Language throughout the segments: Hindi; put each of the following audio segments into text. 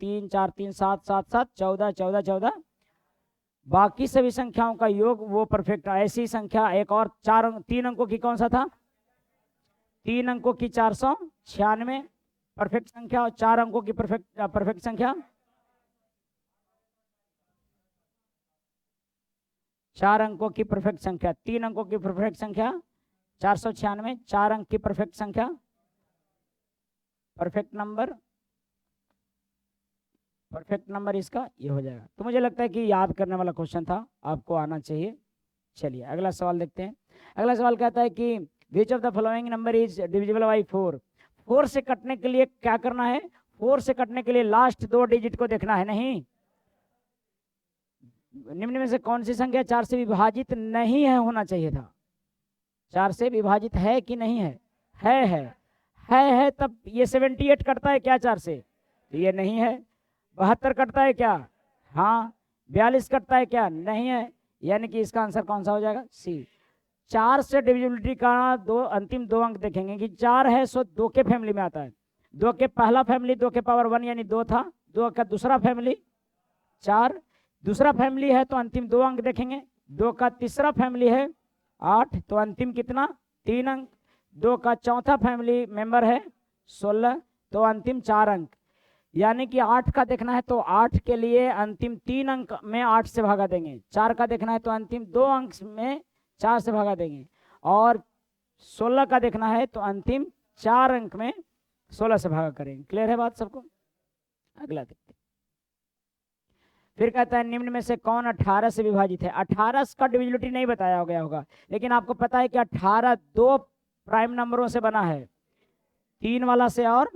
3 4 3 7 7 7 14 14 14, बाकी सभी संख्याओं का योग वो परफेक्ट। ऐसी संख्या एक और 3 अंकों की कौन सा था, 3 अंकों की 496 परफेक्ट संख्या, और 4 अंकों की परफेक्ट संख्या, 4 अंकों की परफेक्ट संख्या, 3 अंकों की परफेक्ट संख्या 496, 4 अंक की परफेक्ट संख्या, परफेक्ट नंबर इसका ये हो जाएगा। तो मुझे लगता है कि याद करने वाला क्वेश्चन था, आपको आना चाहिए। चलिए अगला सवाल देखते हैं। अगला सवाल कहता है कि which of the following number is divisible by 4। 4 से कटने के लिए क्या करना है, 4 से कटने के लिए लास्ट 2 डिजिट को देखना है। नहीं, निम्न में से कौन सी संख्या 4 से विभाजित नहीं है, होना चाहिए था। 4 से विभाजित है कि नहीं है, है तब ये 78 कटता है क्या 4 से, तो ये नहीं है। 72 कटता है क्या, हाँ। 42 कटता है क्या, नहीं है। यानी कि इसका आंसर कौन सा हो जाएगा, सी। 4 से डिविजिबिलिटी का अंतिम 2 अंक देखेंगे कि 4 है सो 2 के फैमिली में आता है। 2 के पहला फैमिली 2 के पावर 1 यानी 2 था, 2 का दूसरा फैमिली 4, दूसरा फैमिली है तो अंतिम 2 अंक देखेंगे। 2 का तीसरा फैमिली है 8, तो अंतिम कितना 3 अंक। 2 का चौथा फैमिली मेंबर है 16, तो अंतिम 4 अंक। यानी कि 8 का देखना है तो 8 के लिए अंतिम 3 अंक में 8 से भागा देंगे। 4 का देखना है तो अंतिम 2 अंक में 4 से भागा देंगे, और 16 का देखना है तो अंतिम 4 अंक में 16 से भागा करेंगे। क्लियर है बात सबको। अगला देखते हैं। फिर कहता है निम्न में से कौन 18 से विभाजित है। 18 का डिविजिबिलिटी नहीं बताया गया होगा, लेकिन आपको पता है कि 18 2 प्राइम नंबरों से बना है, 3 वाला से और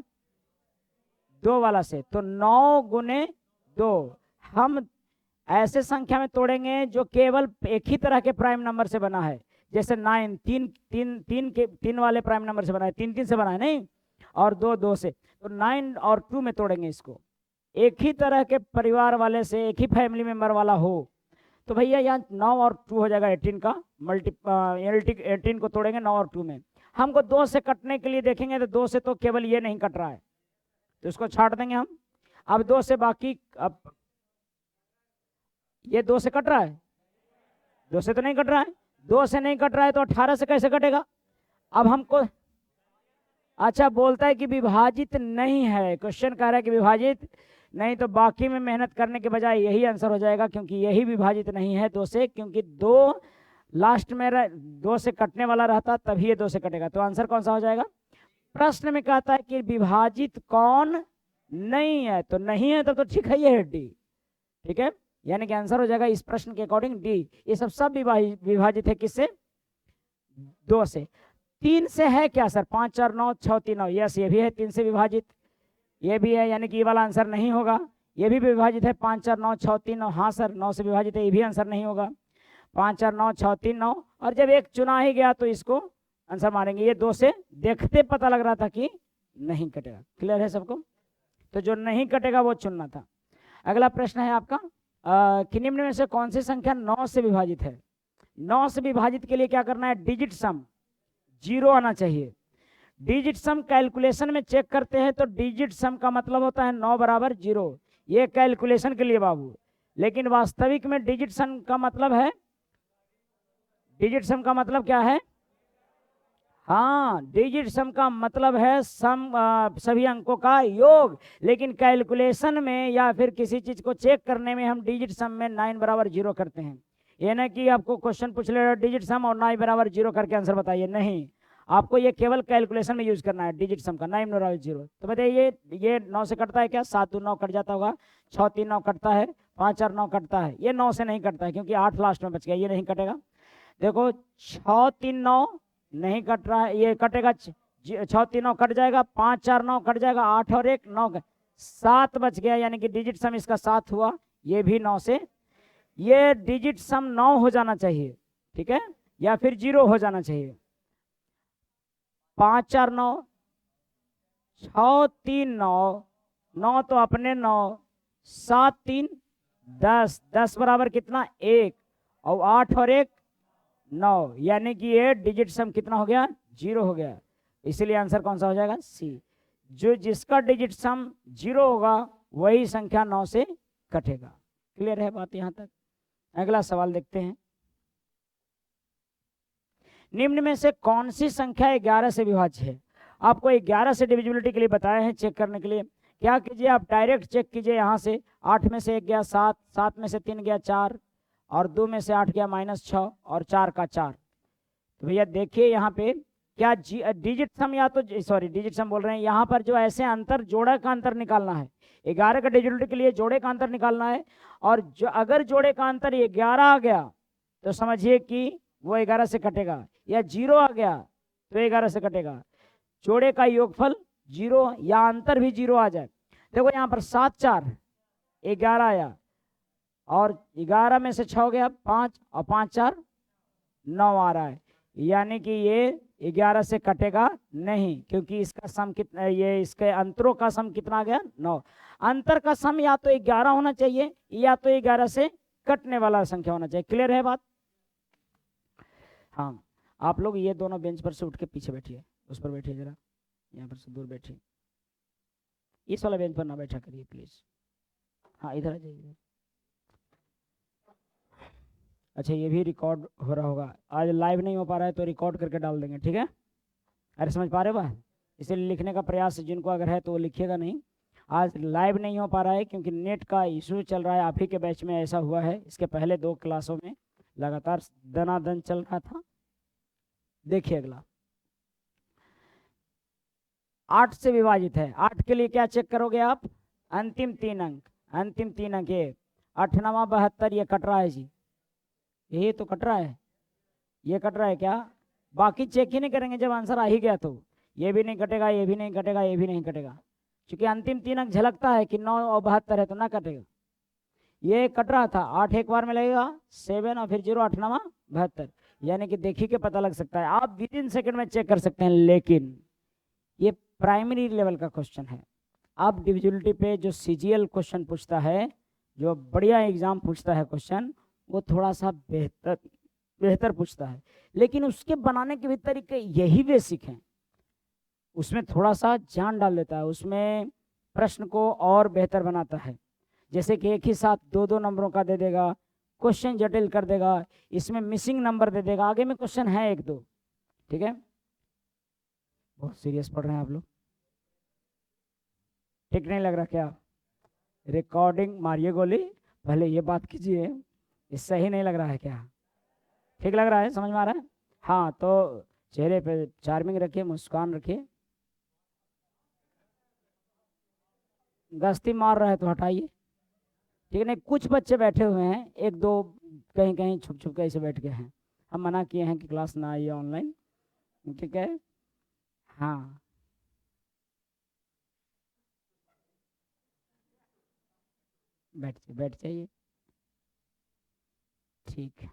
2 वाला से, तो 9 गुने 2। हम ऐसे संख्या में तोड़ेंगे जो केवल एक ही तरह के प्राइम नंबर से बना है, जैसे 9 3 वाले प्राइम नंबर से बना है, 3 से बना है नहीं, और 2 से, तो 9 और 2 में तोड़ेंगे इसको। एक ही तरह के परिवार वाले से, एक ही फैमिली मेंबर वाला हो, तो भैया यहाँ 9 और 2 हो जाएगा 18 का 18 को तोड़ेंगे 9 और 2 में। हमको 2 से कटने के लिए देखेंगे तो 2 से तो केवल ये नहीं कट रहा है, तो इसको छाट देंगे हम। अब 2 से बाकी, अब ये 2 से कट रहा है, 2 से तो नहीं कट रहा है, 2 से नहीं कट रहा है तो 18 से कैसे कटेगा। अब हमको अच्छा बोलता है कि विभाजित नहीं है, क्वेश्चन कह रहा है कि विभाजित नहीं, तो बाकी में मेहनत करने के बजाय यही आंसर हो जाएगा, क्योंकि यही विभाजित नहीं है 2 से, क्योंकि 2 लास्ट में 2 से कटने वाला रहता तभी ये 2 से कटेगा। तो आंसर कौन सा हो जाएगा। प्रश्न में कहता है कि विभाजित कौन नहीं है, तो नहीं है तब तो ठीक है, ये है डी। ठीक है, यानी कि आंसर हो जाएगा इस प्रश्न के अकॉर्डिंग डी। ये सब विभाजित है किससे, 2 से। 3 से है क्या सर, 5 4 9 6 3 9, यस ये भी है 3 से विभाजित, ये भी है, यानी कि ये वाला आंसर नहीं होगा। ये भी विभाजित है 5 4 9 6 3 9, हाँ सर 9 से विभाजित है, ये भी आंसर नहीं होगा। 5 4 9 6 3 9, और जब एक चुना ही गया तो इसको आंसर मारेंगे। ये 2 से देखते पता लग रहा था कि नहीं कटेगा। क्लियर है सबको, तो जो नहीं कटेगा वो चुनना था। अगला प्रश्न है आपका कि निम्न में से कौन सी संख्या 9 से विभाजित है। 9 से विभाजित के लिए क्या करना है, डिजिट सम 0 आना चाहिए। डिजिट सम कैलकुलेशन में चेक करते हैं तो डिजिट सम का मतलब होता है 9 बराबर 0, ये कैलकुलेशन के लिए बाबू। लेकिन वास्तविक में डिजिट सम का मतलब है, डिजिट सम का मतलब क्या है, हाँ डिजिट सम का मतलब है सभी अंकों का योग। लेकिन कैलकुलेशन में या फिर किसी चीज को चेक करने में हम डिजिट सम में 9 बराबर 0 करते हैं। ये ना कि आपको क्वेश्चन पूछ ले डिजिट सम और 9 बराबर 0 करके आंसर बताइए, नहीं, आपको ये केवल कैलकुलेशन में यूज करना है डिजिट सम का 9 बराबर 0। तो बताइए ये 9 से कटता है क्या, 7 2 9 कट जाता होगा, 6 3 9 कटता है, 5 4 9 कटता है, ये 9 से नहीं कटता है क्योंकि 8 लास्ट में बच गया, ये नहीं कटेगा। देखो 6 3 9 नहीं कट रहा है, ये कटेगा 6 3 9 कट जाएगा, 5 4 9 कट जाएगा, 8 और 1 9, 7 बच गया, यानी कि डिजिट सम इसका 7 हुआ, ये भी 9 से, ये डिजिट सम 9 हो जाना चाहिए, ठीक है, या फिर 0 हो जाना चाहिए। 5 4 9, 6 3 9, 9 तो अपने 9, 7 3 10, 10 बराबर कितना 1, और 8 और 1 9, यानी कि ये डिजिट सम कितना हो गया 0 हो गया। इसलिए आंसर कौन सा हो जाएगा सी। जो जिसका डिजिट सम 0 होगा वही संख्या 9 से कटेगा। क्लियर है बात यहाँ तक? अगला सवाल देखते हैं। निम्न में से कौन सी संख्या 11 से विभाज्य है? आपको 11 से डिविजिबिलिटी के लिए बताया है, चेक करने के लिए क्या कीजिए, आप डायरेक्ट चेक कीजिए। यहाँ से 8 में से 1 गया 7, 7 में से 3 गया 4, और 2 में से 8 गया -6, और 4 का 4। तो भैया देखिए यहाँ पे क्या डिजिट सम, या तो सॉरी डिजिट सम बोल रहे हैं, यहाँ पर जो ऐसे अंतर, जोड़े का अंतर निकालना है। 11 का डिजिबिलिटी के लिए जोड़े का अंतर निकालना है, और जो अगर जोड़े का अंतर 11 आ गया तो समझिए कि वो 11 से कटेगा, या 0 आ गया तो 11 से कटेगा। जोड़े का योगफल 0 या अंतर भी 0 आ जाए। देखो यहाँ पर 7 4 11 आया, और 11 में से 6 गया 5, और 5 4 9 आ रहा है, यानी कि ये 11 से कटेगा नहीं, क्योंकि इसका सम कितना, ये इसके अंतरों का सम कितना आ गया 9। अंतर का सम या तो 11 होना चाहिए, या तो 11 से कटने वाला संख्या होना चाहिए। क्लियर है बात? हाँ, आप लोग ये दोनों बेंच पर से उठ के पीछे बैठिए, उस पर बैठिए, जरा यहाँ पर से दूर बैठिए, इस वाला बेंच पर ना बैठा करिए प्लीज। हाँ इधर आ जाइए। अच्छा, ये भी रिकॉर्ड हो रहा होगा, आज लाइव नहीं हो पा रहा है तो रिकॉर्ड करके डाल देंगे, ठीक है? अरे समझ पा रहे हो बात? इसीलिए लिखने का प्रयास जिनको अगर है तो वो लिखिएगा नहीं। आज लाइव नहीं हो पा रहा है क्योंकि नेट का इशू चल रहा है। आप ही के बैच में ऐसा हुआ है, इसके पहले 2 क्लासों में लगातार दनादन चल रहा था। देखिए अगला 8 से विभाजित है। 8 के लिए क्या चेक करोगे आप? अंतिम 3 अंक, अंतिम 3 अंक, ये 8 9 72, ये कट रहा है जी, ये तो कट रहा है, ये कट रहा है क्या? बाकी चेक ही नहीं करेंगे, जब आंसर आ ही गया तो ये भी नहीं कटेगा, ये भी नहीं कटेगा, ये भी नहीं कटेगा, क्योंकि अंतिम 3 अंक झलकता है कि 9 और 72 है तो ना कटेगा। ये कट रहा था, 8 एक बार में लगेगा 7, और फिर 0 8 9 72, यानी कि देखिए के पता लग सकता है, आप विद इन सेकेंड में चेक कर सकते हैं। लेकिन ये प्राइमरी लेवल का क्वेश्चन है। आप डिविजिबिलिटी पे जो सीजीएल क्वेश्चन पूछता है, जो बढ़िया एग्जाम पूछता है क्वेश्चन, वो थोड़ा सा बेहतर पूछता है, लेकिन उसके बनाने के भी तरीके यही बेसिक हैं। उसमें थोड़ा सा जान डाल देता है, उसमें प्रश्न को और बेहतर बनाता है। जैसे कि एक ही साथ 2 नंबरों का दे देगा, क्वेश्चन जटिल कर देगा, इसमें मिसिंग नंबर दे देगा, आगे में क्वेश्चन है 1 2, ठीक है? बहुत सीरियस पढ़ रहे हैं आप लोग, ठीक नहीं लग रहा क्या? रिकॉर्डिंग मारिए गोली, पहले ये बात कीजिए, ये सही नहीं लग रहा है क्या? ठीक लग रहा है? समझ में आ रहा है? हाँ, तो चेहरे पे चार्मिंग रखिए, मुस्कान रखिए। गश्ती मार रहा है तो हटाइए, ठीक है? नहीं, कुछ बच्चे बैठे हुए हैं, 1 2 कहीं कहीं छुप छुप के ऐसे बैठ गए हैं। हम मना किए हैं कि क्लास ना आइए ऑनलाइन, ठीक है? हाँ, बैठ जाइए, ठीक है।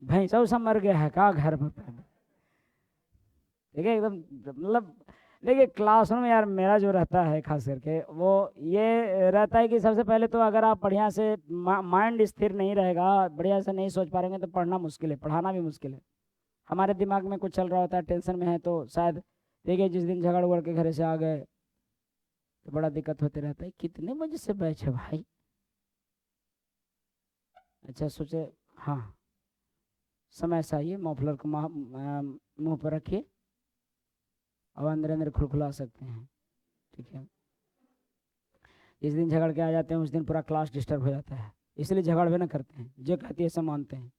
भैंसा उसा मर गया है का घर में? ठीक है, एकदम मतलब देखिए क्लासरूम यार मेरा जो रहता है खास करके वो ये रहता है कि सबसे पहले तो अगर आप बढ़िया से माइंड स्थिर नहीं रहेगा, बढ़िया से नहीं सोच पा रहे तो पढ़ना मुश्किल है, पढ़ाना भी मुश्किल है। हमारे दिमाग में कुछ चल रहा होता है, टेंशन में है, तो शायद देखिए जिस दिन झगड़ उगड़ के घर से आ गए तो बड़ा दिक्कत होते रहता है। कितने बजे से बैच है भाई? अच्छा सोचे, हाँ समय से आइए, मफलर को मुँह पर रखिए, अब अंदर अंदर खुलखुला सकते हैं, ठीक है? जिस दिन झगड़ के आ जाते हैं उस दिन पूरा क्लास डिस्टर्ब हो जाता है, इसलिए झगड़ भी ना करते हैं, जो कहती है सब मानते हैं,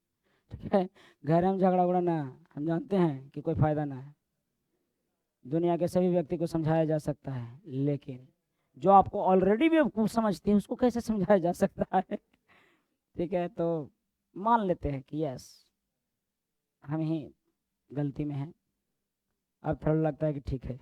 ठीक है? घर में झगड़ा उगड़ा ना, हम जानते हैं कि कोई फायदा ना है। दुनिया के सभी व्यक्ति को समझाया जा सकता है, लेकिन जो आपको ऑलरेडी बेवकूफ़ समझती है उसको कैसे समझाया जा सकता है? ठीक है, तो मान लेते हैं कि यस हम ही गलती में हैं। अब थोड़ा लगता है कि ठीक है।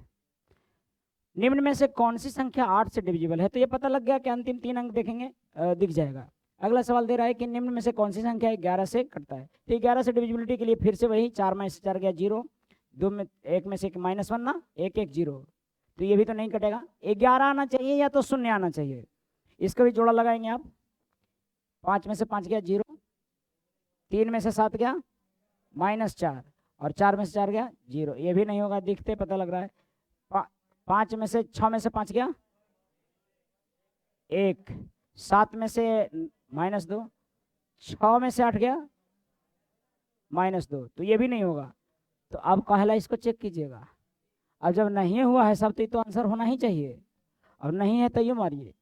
निम्न में से कौन सी संख्या 8 से डिविजिबल है? तो ये पता लग गया कि अंतिम 3 अंक देखेंगे दिख जाएगा। अगला सवाल दे रहा है कि निम्न में से कौन सी संख्या 11 से कटता है? तो 11 से डिविजिबिलिटी के लिए फिर से वही 4 में से 4 गया 0, 2 में 1 में से -1 ना, 1 1 0, तो ये भी तो नहीं कटेगा। 11 आना चाहिए या तो 0 आना चाहिए, इसका भी जोड़ा लगाएंगे आप। 5 में से 5 गया 0, 3 में से 7 गया -4, और 4 में से 4 गया 0, ये भी नहीं होगा, दिखते पता लग रहा है। 5 में से 6 में से 5 गया 1, 7 में से -2, 6 में से 8 गया -2, तो ये भी नहीं होगा। तो अब पहला इसको चेक कीजिएगा। अब जब नहीं हुआ है सब तो आंसर होना ही चाहिए, और नहीं है तो ये मारिए।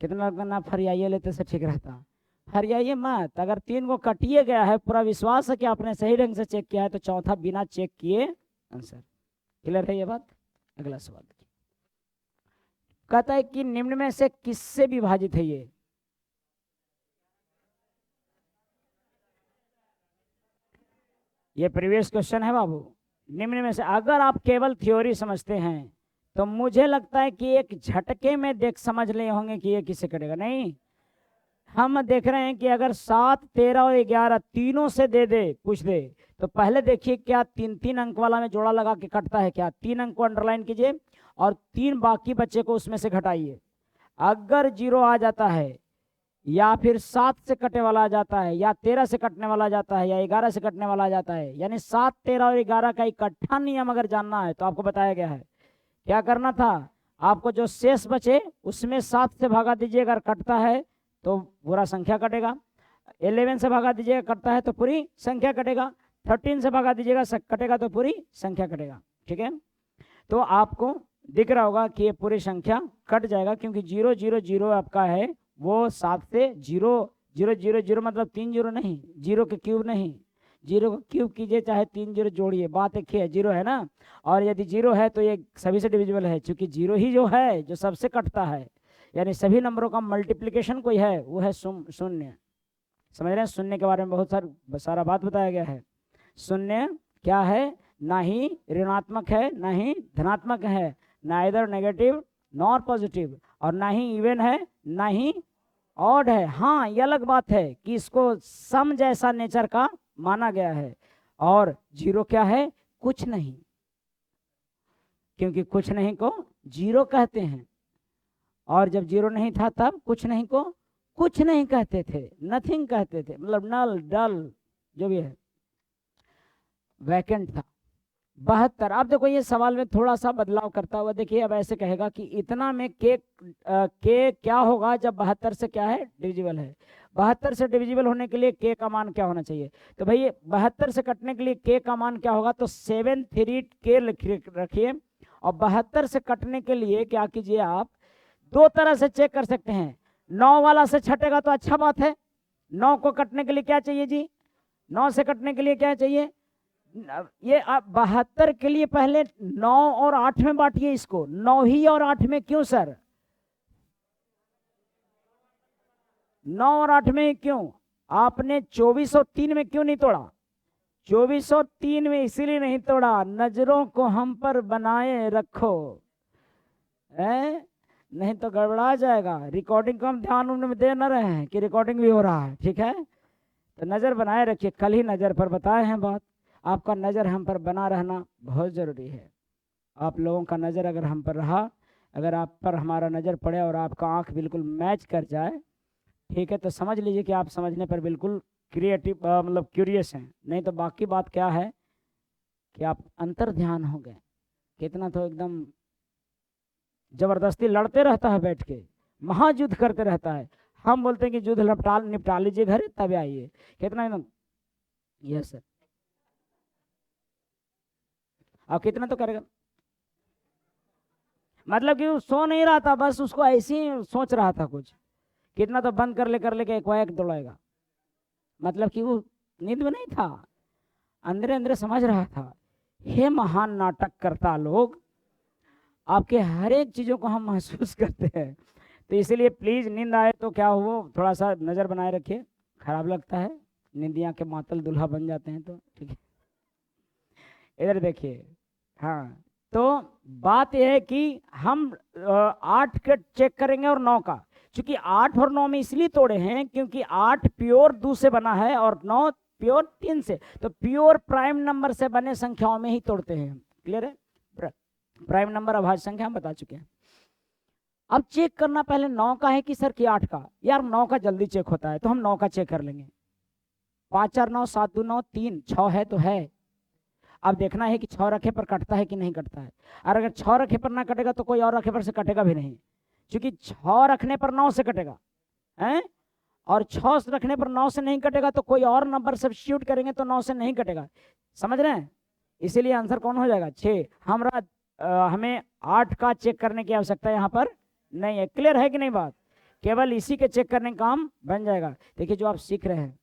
कितना करना फरियाइए लेते से ठीक रहता, फरियाइए मत। अगर 3 को कटिए गया है, पूरा विश्वास है कि आपने सही ढंग से चेक किया है, तो चौथा बिना चेक किए आंसर। क्लियर है ये बात? अगला सवाल कहता है कि निम्न में से किससे विभाजित है ये प्रीवियस क्वेश्चन है बाबू। निम्न में से अगर आप केवल थ्योरी समझते हैं तो मुझे लगता है कि एक झटके में देख समझ ले होंगे कि ये किससे कटेगा। नहीं, हम देख रहे हैं कि अगर 7, 13 और 11 तीनों से दे पूछ दे, तो पहले देखिए क्या 3-3 अंक वाला में जोड़ा लगा के कटता है क्या। 3 अंक को अंडरलाइन कीजिए और 3 बाकी बच्चे को उसमें से घटाइए। अगर 0 आ जाता है, या फिर 7 से कटने वाला आ जाता है, या 13 से कटने वाला आ जाता है, या 11 से कटने वाला आ जाता है, यानी 7, 13 और 11 का इकट्ठा नियम अगर जानना है तो आपको बताया गया है क्या करना था। आपको जो शेष बचे उसमें 7 से भागा दीजिए, अगर कटता है तो पूरा संख्या कटेगा। 11 से भागा दीजिएगा, कटता है तो पूरी संख्या कटेगा। 13 से भागा दीजिएगा, कटेगा तो पूरी संख्या कटेगा। ठीक है, तो आपको दिख रहा होगा कि ये पूरी संख्या कट जाएगा, क्योंकि 0 0 0 आपका है वो 7 से 0 0 0 0 मतलब 3 0 नहीं, 0 के क्यूब नहीं, 0 को क्यूब कीजिए चाहे 3 0 जोड़िए, बात एक ही है, 0 है ना। और यदि 0 है तो ये सभी से डिविजिबल है, क्योंकि 0 ही जो है जो सबसे कटता है, यानी सभी नंबरों का मल्टीप्लिकेशन कोई है वो है शून्य। समझ रहे हैं? शून्य के बारे में बहुत सारा बात बताया गया है। शून्य क्या है? ना ही ऋणात्मक है ना ही धनात्मक है, ना इधर नेगेटिव नॉर पॉजिटिव, और ना ही इवन है ना ही ऑड है। हाँ, ये अलग बात है कि इसको सम जैसा नेचर का माना गया है। और 0 क्या है? कुछ नहीं, क्योंकि कुछ नहीं को 0 कहते हैं, और जब 0 नहीं था तब कुछ नहीं को कुछ नहीं कहते थे, नथिंग कहते थे, मतलब नल डल जो भी है, वैकेंट था। 72। अब देखो ये सवाल में थोड़ा सा बदलाव करता हुआ देखिए, अब ऐसे कहेगा कि इतना में के क्या होगा जब 72 से क्या है? डिविजिबल है। 72 से डिविजिबल होने के लिए के का मान क्या होना चाहिए? तो भाई 72 से कटने के लिए के का मान क्या होगा? तो 7 3 के रखिए, और 72 से कटने के लिए क्या कीजिए, आप 2 तरह से चेक कर सकते हैं। 9 वाला से छटेगा तो अच्छा बात है। 9 को कटने के लिए क्या चाहिए जी? 9 से कटने के लिए क्या चाहिए? ये 72 के लिए पहले 9 और 8 में बांटिए इसको। 9 ही और 8 में क्यों सर? 9 और 8 में क्यों? आपने 2403 में क्यों नहीं तोड़ा? 2403 में इसीलिए नहीं तोड़ा, नजरों को हम पर बनाए रखो, नहीं तो गड़बड़ा जाएगा। रिकॉर्डिंग को हम ध्यान उनमें दे न रहे हैं कि रिकॉर्डिंग भी हो रहा है, ठीक है? तो नज़र बनाए रखिए। कल ही नज़र पर बताए हैं बात, आपका नज़र हम पर बना रहना बहुत ज़रूरी है। आप लोगों का नज़र अगर हम पर रहा, अगर आप पर हमारा नज़र पड़े और आपका आंख बिल्कुल मैच कर जाए, ठीक है, तो समझ लीजिए कि आप समझने पर बिल्कुल क्रिएटिव मतलब क्यूरियस हैं। नहीं तो बाकी बात क्या है कि आप अंतर ध्यान हो गए। कितना तो एकदम जबरदस्ती लड़ते रहता है, बैठ के महायुद्ध करते रहता है। हम बोलते हैं कि युद्ध निपटा लीजिए घर, तब आइए। कितना एकदम यस सर, अब कितना तो करेगा, मतलब कि वो सो नहीं रहा था, बस उसको ऐसे ही सोच रहा था कुछ। कितना तो बंद कर लेके एक दौड़ाएगा, मतलब कि वो नींद में नहीं था, अंदर अंदर समझ रहा था। हे महान नाटक करता लोग, आपके हर एक चीज़ों को हम महसूस करते हैं। तो इसीलिए प्लीज़ नींद आए तो क्या हो, थोड़ा सा नज़र बनाए रखिए। खराब लगता है नींदिया के मातल दूल्हा बन जाते हैं, तो ठीक है। इधर देखिए, हाँ, तो बात यह है कि हम 8 का चेक करेंगे और 9 का। क्योंकि 8 और 9 में इसलिए तोड़े हैं क्योंकि 8 प्योर 2 से बना है और 9 प्योर 3 से। तो प्योर प्राइम नंबर से बने संख्याओं में ही तोड़ते हैं। क्लियर है? प्राइम नंबर अभाज्य संख्या हम बता चुके हैं। अब चेक करना पहले 9 का है कि सर कि 8 का। यार 9 का जल्दी चेक होता है, तो हम 9 का चेक कर लेंगे। 5 4 9 7 2 9 3 6 है तो है। अब देखना है कि 6 रखे पर कटता है कि नहीं कटता है। और अगर 6 रखे पर ना कटेगा तो कोई और रखे पर से कटेगा भी नहीं, क्योंकि 6 रखने पर 9 से कटेगा है, और 6 रखने पर 9 से नहीं कटेगा, तो कोई और नंबर सब्स्टिट्यूट करेंगे तो 9 से नहीं कटेगा। समझ रहे हैं? इसीलिए आंसर कौन हो जाएगा? 6। हमें 8 का चेक करने की आवश्यकता यहाँ पर नहीं है। क्लियर है कि नहीं बात? केवल इसी के चेक करने का काम बन जाएगा। देखिए जो आप सीख रहे हैं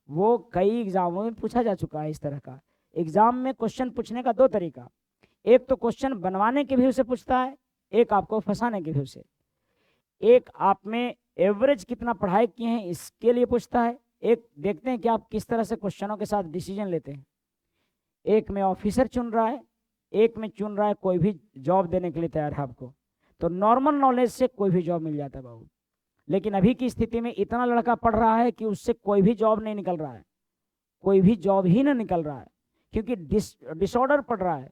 वो कई एग्जामों में पूछा जा चुका है। इस तरह का एग्जाम में क्वेश्चन पूछने का 2 तरीका, एक तो क्वेश्चन बनवाने के व्यू से पूछता है, एक आपको फंसाने के व्यू से। एक आप में एवरेज कितना पढ़ाई किए हैं इसके लिए पूछता है, एक देखते हैं कि आप किस तरह से क्वेश्चनों के साथ डिसीजन लेते हैं। एक में ऑफिसर चुन रहा है, एक में चुन रहा है कोई भी जॉब देने के लिए तैयार है आपको। तो नॉर्मल नॉलेज से कोई भी जॉब मिल जाता है बाबू, लेकिन अभी की स्थिति में इतना लड़का पढ़ रहा है कि उससे कोई भी जॉब नहीं निकल रहा है, कोई भी जॉब ही नहीं निकल रहा है, क्योंकि डिसऑर्डर पढ़ रहा है।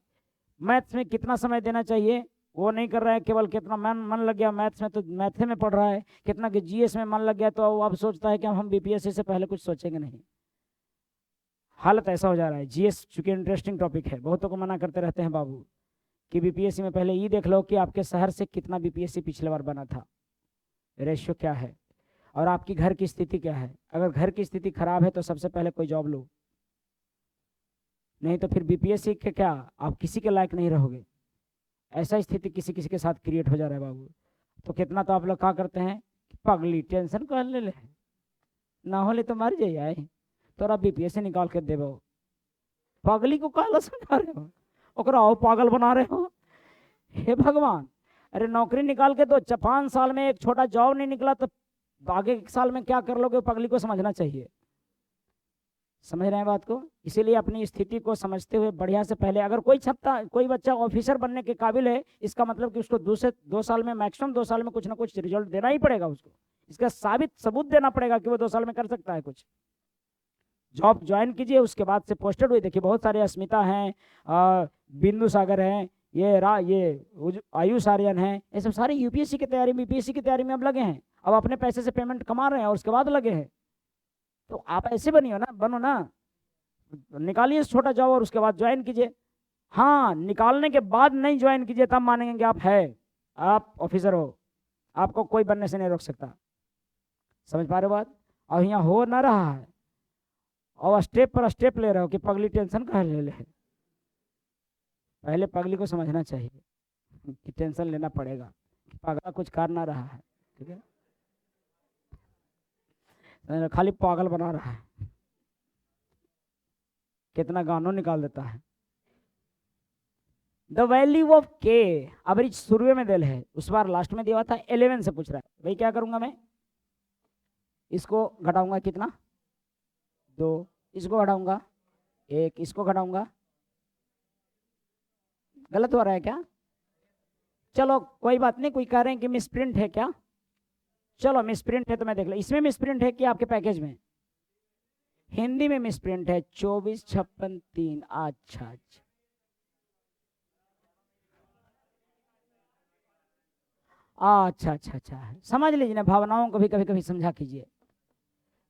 मैथ्स में कितना समय देना चाहिए वो नहीं कर रहा है, केवल कितना मन लग गया मैथ्स में तो मैथ में पढ़ रहा है, कितना कि जीएस में मन लग गया तो अब सोचता है कि हम बीपीएससी से पहले कुछ सोचेंगे नहीं। हालत ऐसा हो जा रहा है। जीएस चूंकि इंटरेस्टिंग टॉपिक है, बहुतों को मना करते रहते हैं बाबू कि बीपीएससी में पहले ये देख लो कि आपके शहर से कितना बीपीएससी पिछले बार बना था, रेशियो क्या है, और आपकी घर की स्थिति क्या है। अगर घर की स्थिति खराब है तो सबसे पहले कोई जॉब लो, नहीं तो फिर बीपीएससी के क्या आप किसी के लायक नहीं रहोगे। ऐसा स्थिति किसी किसी के साथ क्रिएट हो जा रहा है बाबू। तो कितना तो आप लोग क्या करते हैं, पगली टेंशन कर ले ना होले तो मर जाइए, तोरा बीपीएससी निकाल के देबो। पगली को काला समझा रहे हो, ओकरा और पागल बना रहे हो। हे भगवान, अरे नौकरी निकाल के तो 5 साल में एक छोटा जॉब नहीं निकला तो आगे के साल में क्या कर लोगे, पगली को समझना चाहिए। समझ रहे हैं बात को? इसीलिए अपनी स्थिति को समझते हुए बढ़िया से पहले, अगर कोई बच्चा ऑफिसर बनने के काबिल है, इसका मतलब कि उसको 2 साल में मैक्सिमम 2 साल में कुछ ना कुछ रिजल्ट देना ही पड़ेगा उसको। इसका सबूत देना पड़ेगा कि वो 2 साल में कर सकता है कुछ। जॉब ज्वाइन कीजिए, उसके बाद से पोस्टेड हुई। देखिए बहुत सारे अस्मिता हैं, बिंदु सागर हैं, ये आयुष आर्यन हैं, ये सब सारे यूपीएससी की तैयारी में बीपीएससी की तैयारी में अब लगे हैं। अब अपने पैसे से पेमेंट कमा रहे हैं और उसके बाद लगे हैं। तो आप ऐसे बनो ना, निकालिए छोटा जॉब और उसके बाद ज्वाइन कीजिए। हाँ, निकालने के बाद नहीं ज्वाइन कीजिए, तब मानेंगे कि आप ऑफिसर हो, आपको कोई बनने से नहीं रोक सकता। समझ पा रहे हो बात? और यहाँ हो ना रहा है और स्टेप पर स्टेप ले रहे हो कि पगली टेंशन कहाँ ले। पहले पगली को समझना चाहिए कि टेंशन लेना पड़ेगा, कि पगला कुछ कर ना रहा है। ठीक है, खाली पागल बना रहा है, कितना गानों निकाल देता है। द वैल्यू ऑफ के एवरेज शुरू में दिल है, उस बार लास्ट में दिया था 11 से पूछ रहा है। भाई क्या करूंगा मैं, इसको घटाऊंगा कितना 2, इसको घटाऊंगा 1, इसको घटाऊंगा। गलत हो रहा है क्या? चलो कोई बात नहीं, कोई कह रहे हैं कि मिसप्रिंट है क्या, चलो मिसप्रिंट है तो मैं देख लो। इसमें मिसप्रिंट है कि आपके पैकेज में? हिंदी में मिसप्रिंट है 24 56 3। अच्छा अच्छा, समझ लीजिए ना, भावनाओं को भी कभी कभी समझा कीजिए।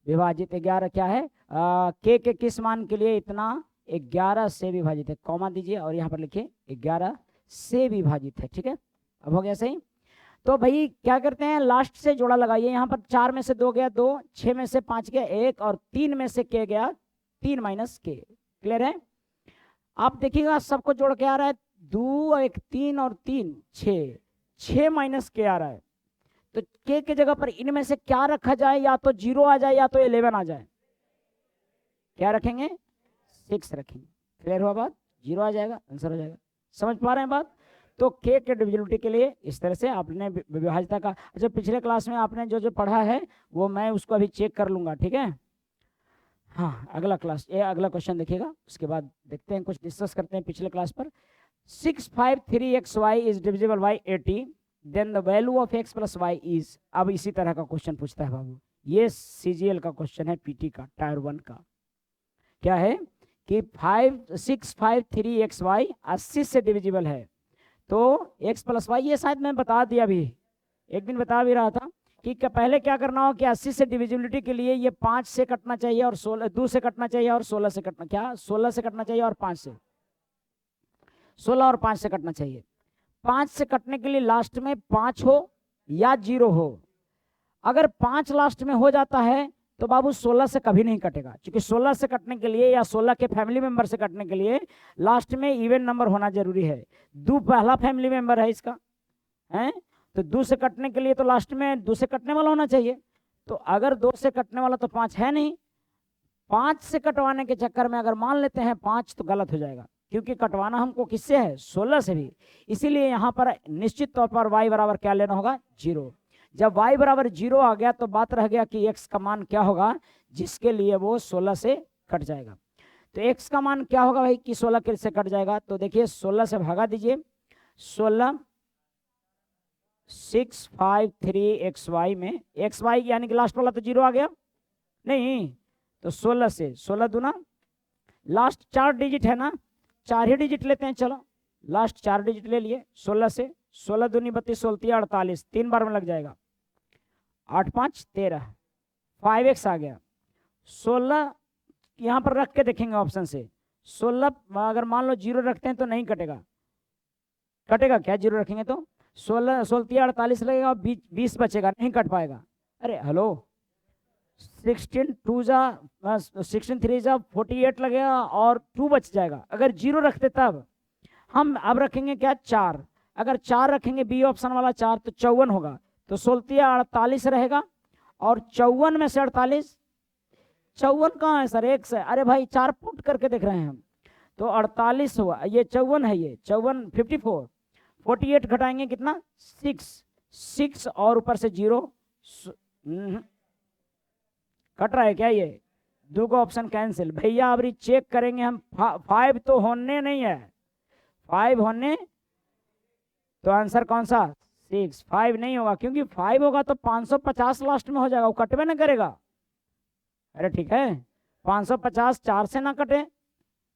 विभाजित 11 क्या है, के किस मान के लिए इतना 11 से विभाजित है, कॉमा दीजिए और यहाँ पर लिखिए 11 से विभाजित है। ठीक है, अब हो गया सही। तो भाई क्या करते हैं, लास्ट से जोड़ा लगाइए। यहाँ पर 4 में से 2 गया 2, 6 में से 5 गया 1 और 3 में से के गया 3 माइनस के। क्लियर है? आप देखिएगा सबको जोड़ के आ रहा है 2 1 3 और 3 6 माइनस के आ रहा है। तो के जगह पर इनमें से क्या रखा जाए, या तो 0 आ जाए या तो 11 आ जाए। क्या रखेंगे? 6 रखेंगे। क्लियर हुआ बात? 0 आ जाएगा, आंसर हो जाएगा। समझ पा रहे हैं बात? तो के डिविजिबिलिटी के लिए इस तरह से आपने विभाज्यता का, अच्छा पिछले क्लास में आपने जो पढ़ा है वो मैं उसको अभी चेक कर लूंगा। ठीक है, हाँ अगला क्वेश्चन देखिएगा, उसके बाद देखते हैं कुछ डिस्कस करते हैं पिछले क्लास पर। 653xy is divisible by 80, then the value of x plus y is. अब इसी तरह का क्वेश्चन पूछता है बाबू, ये सीजीएल का क्वेश्चन है, पीटी का, टायर 1 का। क्या है कि 653xy 80 से डिविजिबल है, तो x प्लस वाई, ये शायद मैं बता दिया, अभी एक दिन बता भी रहा था कि पहले क्या करना हो कि 80 से डिविजिबिलिटी के लिए ये 5 से कटना चाहिए और 2 से कटना चाहिए और 16 से कटना, क्या 16 से कटना चाहिए और 5 से। 16 और 5 से कटना चाहिए। 5 से कटने के लिए लास्ट में 5 हो या 0 हो। अगर 5 लास्ट में हो जाता है तो बाबू 16 से कभी नहीं कटेगा, क्योंकि 16 से कटने के लिए या 16 के फैमिली मेंबर से कटने के लिए लास्ट में इवन नंबर होना जरूरी है। 2 पहला फैमिली मेंबर है इसका, है तो 2 से कटने के लिए तो लास्ट में 2 से कटने वाला होना चाहिए। तो अगर 2 से कटने वाला तो 5 है नहीं। 5 से कटवाने के चक्कर में अगर मान लेते हैं 5 तो गलत हो जाएगा, क्योंकि कटवाना हमको किससे है, 16 से भी। इसीलिए यहाँ पर निश्चित तौर पर y बराबर क्या लेना होगा, 0। जब y बराबर 0 आ गया तो बात रह गया कि x का मान क्या होगा, जिसके लिए वो 16 से कट जाएगा। तो x का मान क्या होगा भाई कि 16 से कट जाएगा। तो देखिए 16 से भगा दीजिए, 16 653 xy में xy यानी कि लास्ट वाला तो 0 आ गया नहीं, तो 16 से 16 दूना लास्ट 4 डिजिट है ना, 4 ही डिजिट लेते हैं, चलो लास्ट 4 डिजिट ले लिए। 16 से 16 दूनी 32 16 48, 3 बार में लग जाएगा, 8 5 13, 5x आ गया। 16 यहाँ पर रख के देखेंगे ऑप्शन से, 16 अगर मान लो 0 रखते हैं तो नहीं कटेगा, कटेगा क्या 0 रखेंगे तो, 16 16 48 लगेगा, 20 बचेगा, नहीं कट पाएगा। अरे हेलो 16 2 जा 16 3 जा 48 लगेगा और 2 बच जाएगा। अगर 0 रखते तब हम अब रखेंगे क्या 4, अगर 4 रखेंगे बी ऑप्शन वाला 4 तो 54 होगा, तो 16 48 रहेगा और 54 में से 48, 54 कहाँ है सर, एक से, अरे भाई 4 पुट करके देख रहे हैं हम, तो 48 हुआ, ये 54 है, ये 54 54, 48 घटाएंगे कितना 6 और ऊपर से 0 कट रहा है क्या, ये 2 का ऑप्शन कैंसिल। भैया अभी चेक करेंगे हम, 5 तो होने नहीं है, 5 होने तो आंसर कौन सा 6, 5 नहीं होगा, क्योंकि 5 होगा तो 550 लास्ट में हो जाएगा, वो कटवे ना करेगा। अरे ठीक है 550 4 से ना कटे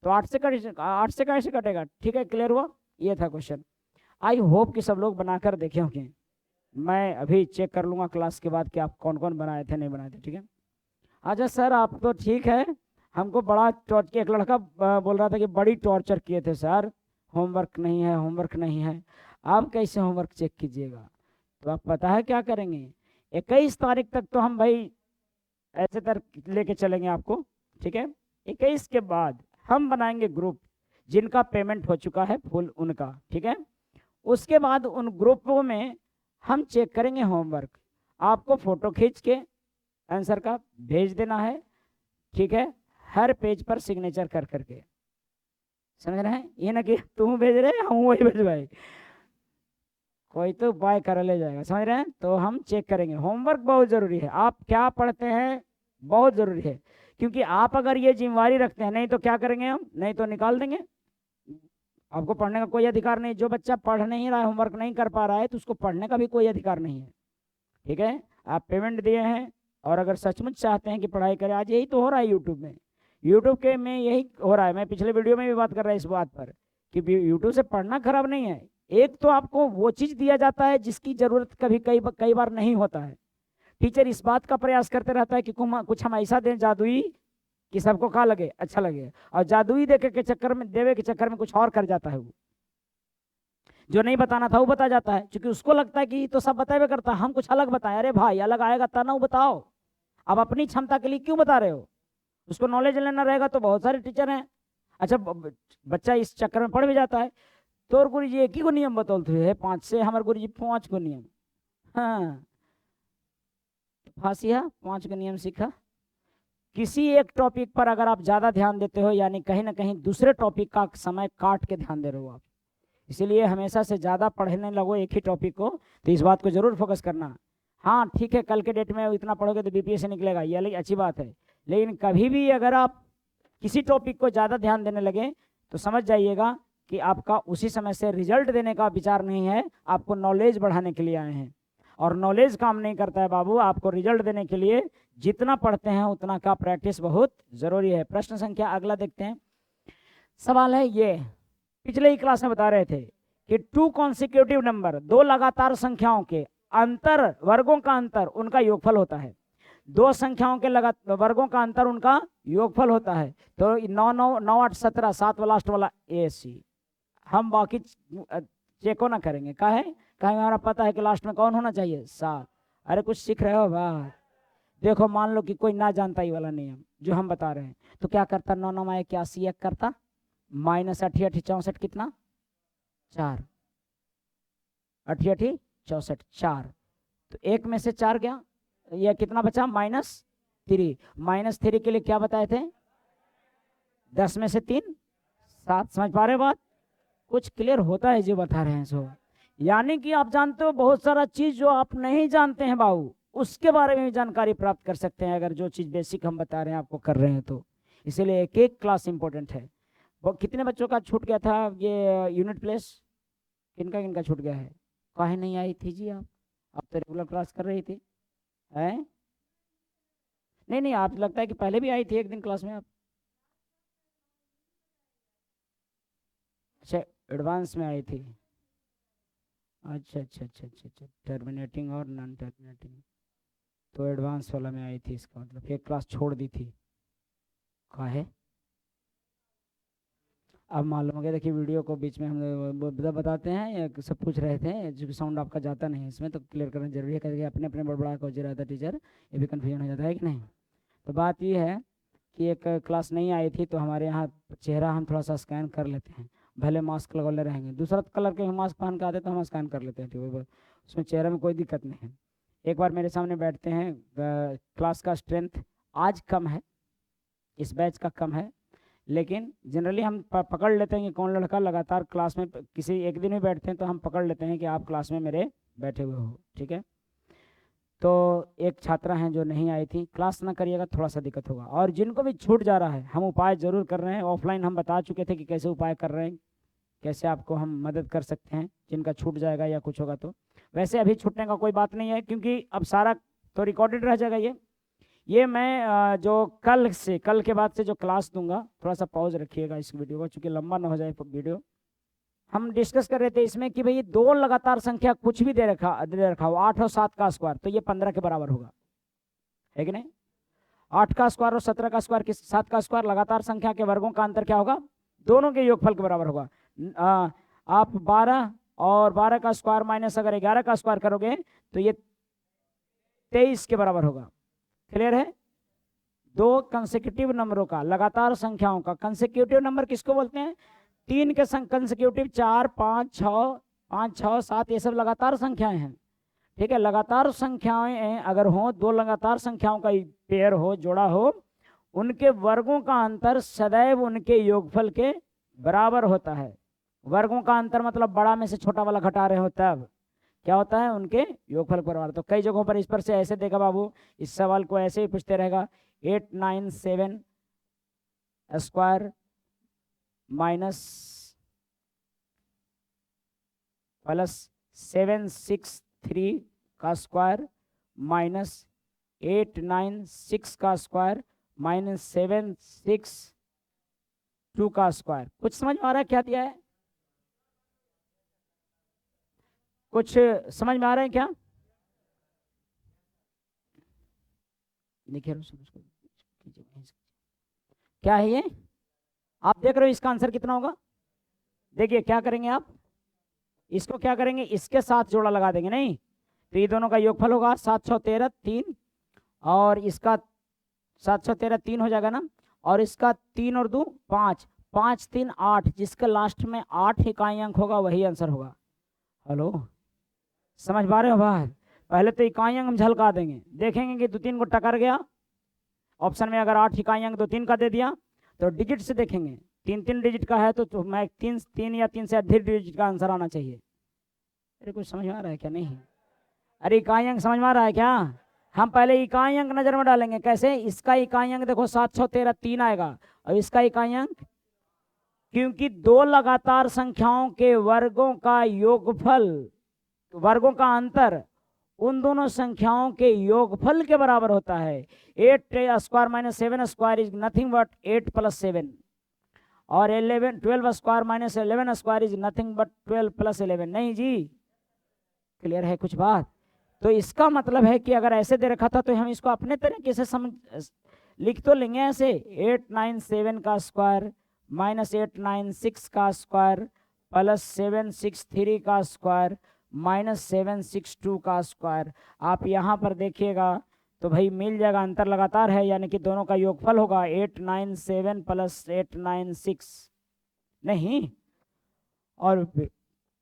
तो 8 से कैसे कटेगा, ठीक है क्लियर हुआ। ये था क्वेश्चन। आई होप कि सब लोग बनाकर देखे होंगे, मैं अभी चेक कर लूँगा क्लास के बाद कि आप कौन कौन बनाए थे नहीं बनाए थे, ठीक है। अच्छा सर आप तो ठीक है, हमको बड़ा टॉर्चर, एक लड़का बोल रहा था कि बड़ी टॉर्चर किए थे सर, होमवर्क नहीं है होमवर्क नहीं है। आप कैसे होमवर्क चेक कीजिएगा, तो आप पता है क्या करेंगे, 21 तारीख तक तो हम भाई ऐसे तरह लेके चलेंगे आपको, ठीक है। 21 के बाद हम बनाएंगे ग्रुप जिनका पेमेंट हो चुका है फुल उनका, ठीक है। उसके बाद उन ग्रुपों में हम चेक करेंगे होमवर्क, आपको फोटो खींच के आंसर का भेज देना है, ठीक है, हर पेज पर सिग्नेचर कर करके, समझ रहे हैं, ये ना कि तुम भेज रहे हम वही भेजवाए, कोई तो उपाय कर ले जाएगा, समझ रहे हैं। तो हम चेक करेंगे, होमवर्क बहुत ज़रूरी है, आप क्या पढ़ते हैं बहुत ज़रूरी है, क्योंकि आप अगर ये जिम्मेवारी रखते हैं, नहीं तो क्या करेंगे हम, नहीं तो निकाल देंगे, आपको पढ़ने का कोई अधिकार नहीं। जो बच्चा पढ़ नहीं रहा है, होमवर्क नहीं कर पा रहा है, तो उसको पढ़ने का भी कोई अधिकार नहीं है, ठीक है। आप पेमेंट दिए हैं और अगर सचमुच चाहते हैं कि पढ़ाई करें, आज यही तो हो रहा है यूट्यूब में, यूट्यूब के में यही हो रहा है। मैं पिछले वीडियो में भी बात कर रहा है इस बात पर कि यूट्यूब से पढ़ना खराब नहीं है, एक तो आपको वो चीज़ दिया जाता है जिसकी ज़रूरत कभी कई बार नहीं होता है। टीचर इस बात का प्रयास करते रहता है कि कुछ हम ऐसा दें जादुई कि सबको क्या लगे, अच्छा लगे, और जादुई देवे के चक्कर में कुछ और कर जाता है, वो जो नहीं बताना था वो बता जाता है, क्योंकि उसको लगता है कि तो सब बताए करता है, हम कुछ अलग बताएं। अरे भाई अलग आएगा तना बताओ, अब अपनी क्षमता के लिए क्यों बता रहे हो, उसको नॉलेज लेना रहेगा तो बहुत सारे टीचर हैं। अच्छा बच्चा इस चक्कर में पढ़ भी जाता है, तो और गुरु जी एक ही को नियम बतौलते है 5 से, हमारे गुरु जी 5 को नियम, हाँ फांसिया 5 का नियम सीखा। किसी एक टॉपिक पर अगर आप ज़्यादा ध्यान देते हो, यानी कहीं ना कहीं दूसरे टॉपिक का समय काट के ध्यान दे रहे हो आप, इसीलिए हमेशा से ज़्यादा पढ़ने लगो एक ही टॉपिक को, तो इस बात को जरूर फोकस करना। हाँ ठीक है, कल के डेट में इतना पढ़ोगे तो बीपीएससी निकलेगा, ये अच्छी बात है, लेकिन कभी भी अगर आप किसी टॉपिक को ज़्यादा ध्यान देने लगे तो समझ जाइएगा कि आपका उसी समय से रिजल्ट देने का विचार नहीं है, आपको नॉलेज बढ़ाने के लिए आए हैं, और नॉलेज काम नहीं करता है बाबू, आपको रिजल्ट देने के लिए जितना पढ़ते हैं उतना का प्रैक्टिस बहुत ज़रूरी है। प्रश्न संख्या अगला देखते हैं। सवाल है ये, पिछले ही क्लास में बता रहे थे कि 2 कॉन्सिक्यूटिव नंबर, 2 लगातार संख्याओं के अंतर, वर्गों का अंतर उनका योगफल होता है, 2 संख्याओं के वर्गों का अंतर उनका योगफल होता है। तो 9 9 9 8 17, 7 वाला लास्ट वाला AC। हम बाकी चेको ना करेंगे, काहे हमारा पता है कि लास्ट में कौन होना चाहिए, 7। अरे कुछ सीख रहे हो बात। देखो मान लो कि कोई ना जानता ही वाला नियम जो हम बता रहे हैं, तो क्या करता, 9 9 81 एक करता, माइनस 8 8 64 कितना 4, 8 8 64 4, तो एक में से 4 गया, यह कितना बचा -3। -3 के लिए क्या बताए थे, 10 में से 3 7। समझ पा रहे बात, कुछ क्लियर होता है जो बता रहे हैं सो। यानी कि आप जानते हो बहुत सारा चीज जो आप नहीं जानते हैं बाबू, उसके बारे में भी जानकारी प्राप्त कर सकते हैं अगर जो चीज बेसिक हम बता रहे हैं आपको कर रहे हैं तो। इसीलिए एक एक क्लास इंपॉर्टेंट है। वो कितने बच्चों का छूट गया था ये यूनिट प्लेस, किनका किनका छूट गया है, काहे नहीं आई थी जी आप तो रेगुलर क्लास कर रही थी है? नहीं नहीं, आप लगता है कि पहले भी आई थी एक दिन क्लास में आप। अच्छा एडवांस में आई थी, अच्छा अच्छा अच्छा अच्छा अच्छा, टर्मिनेटिंग और नॉन टर्मिनेटिंग, तो एडवांस वाला में आई थी, इसका मतलब एक क्लास छोड़ दी थी, काहे? अब मालूम हो गया। देखिए वीडियो को बीच में हम बताते हैं या सब पूछ रहे थे, जो साउंड आपका जाता नहीं इसमें, तो क्लियर करना जरूरी है, करके अपने अपने बड़बड़ा को जो रहता है टीचर, ये भी कन्फ्यूजन हो जाता है कि नहीं। तो बात ये है कि एक क्लास नहीं आई थी, तो हमारे यहाँ चेहरा हम थोड़ा सा स्कैन कर लेते हैं, भले मास्क लगा रहेंगे, दूसरा कलर के मास्क पहन के आते तो हम स्कैन कर लेते हैं, ठीक है, उसमें चेहरे में कोई दिक्कत नहीं है। एक बार मेरे सामने बैठते हैं। क्लास का स्ट्रेंथ आज कम है, इस बैच का कम है, लेकिन जनरली हम पकड़ लेते हैं कि कौन लड़का लगातार क्लास में किसी एक दिन में बैठते हैं, तो हम पकड़ लेते हैं कि आप क्लास में मेरे बैठे हुए हो, ठीक है। तो एक छात्रा हैं जो नहीं आई थी, क्लास ना करिएगा थोड़ा सा दिक्कत होगा। और जिनको भी छूट जा रहा है हम उपाय जरूर कर रहे हैं, ऑफलाइन हम बता चुके थे कि कैसे उपाय कर रहे हैं, कैसे आपको हम मदद कर सकते हैं जिनका छूट जाएगा या कुछ होगा तो। वैसे अभी छूटने का कोई बात नहीं है, क्योंकि अब सारा तो रिकॉर्डेड रह जाएगा। ये मैं जो कल के बाद से जो क्लास दूंगा, थोड़ा सा पॉज रखिएगा इस वीडियो को, चूंकि लंबा ना हो जाए वीडियो। हम डिस्कस कर रहे थे इसमें कि भाई 2 लगातार संख्या कुछ भी दे रखा हो, 8 और 7 का स्क्वायर, तो ये 15 के बराबर होगा, है कि नहीं। 8 का स्क्वायर और 17 का स्क्वायर, 7 का स्क्वायर, लगातार संख्या के वर्गों का अंतर क्या होगा, दोनों के योगफल के बराबर होगा। आप 12 और 12 का स्क्वायर माइनस अगर 11 का स्क्वायर करोगे तो ये 23 के बराबर होगा। क्लियर है। 2 कंसेक्यूटिव नंबरों का, लगातार संख्याओं का, कंसेक्यूटिव नंबर किसको बोलते हैं, 3 के कंसेक्यूटिव, 4 5 6 7, ये सब लगातार संख्याएं हैं, ठीक है। लगातार संख्याएं अगर हो, 2 लगातार संख्याओं का पेयर हो, जोड़ा हो, उनके वर्गों का अंतर सदैव उनके योगफल के बराबर होता है। वर्गों का अंतर मतलब बड़ा में से छोटा वाला घटा रहे हो तब क्या होता है, उनके योगफल बराबर। तो कई जगहों पर इस पर से ऐसे देगा बाबू, इस सवाल को ऐसे ही पूछते रहेगा, 8 9 7 स्क्वायर माइनस प्लस 7 6 3 का स्क्वायर माइनस 8 9 6 का स्क्वायर माइनस 7 6 2 का स्क्वायर। कुछ समझ में आ रहा है क्या दिया है, कुछ समझ में आ रहा है क्या, लिखे क्या है ये, आप देख रहे हो इसका आंसर कितना होगा। देखिए क्या करेंगे आप, इसको क्या करेंगे, इसके साथ जोड़ा लगा देंगे, नहीं तो ये दोनों का योगफल होगा 7 6 13 3, और इसका 7 6 13 3 हो जाएगा ना, और इसका 3 और 2 5 5 3 8, जिसका लास्ट में 8 इकाई अंक होगा वही आंसर होगा। हेलो समझ पा रहे हो बात। पहले तो इकाई अंक हम झलका देंगे, देखेंगे कि 2 3 को टकर गया, ऑप्शन में अगर 8 इकाई अंक 2 3 का दे दिया तो डिजिट से देखेंगे, 3 3 डिजिट का है तो मैं 3 3 या 3 से अधिक डिजिट का आंसर आना चाहिए। अरे कुछ समझ में आ रहा है क्या, नहीं, अरे इकाई अंक समझ में आ रहा है क्या। हम पहले इकाई अंक नजर में डालेंगे, कैसे, इसका इकाई अंक देखो 7 6 13 3 आएगा, और इसका इकाई अंक, क्योंकि 2 लगातार संख्याओं के वर्गों का योगफल, वर्गों का अंतर उन दोनों संख्याओं के योगफल के बराबर होता है। 8 square minus 7 square is nothing but 8 + 7, और 12 square minus 11 square is nothing but 12 + 11। नहीं जी, क्लियर है कुछ बात। तो इसका मतलब है कि अगर ऐसे दे रखा था तो हम इसको अपने तरीके से समझ लिख तो लेंगे ऐसे, 8 9 7 का स्क्वायर माइनस 8 9 6 का स्क्वायर +763 का स्क्वायर -762 का स्क्वायर। आप यहाँ पर देखिएगा तो भाई मिल जाएगा, अंतर लगातार है, यानी कि दोनों का योगफल होगा 897 + 896 नहीं, और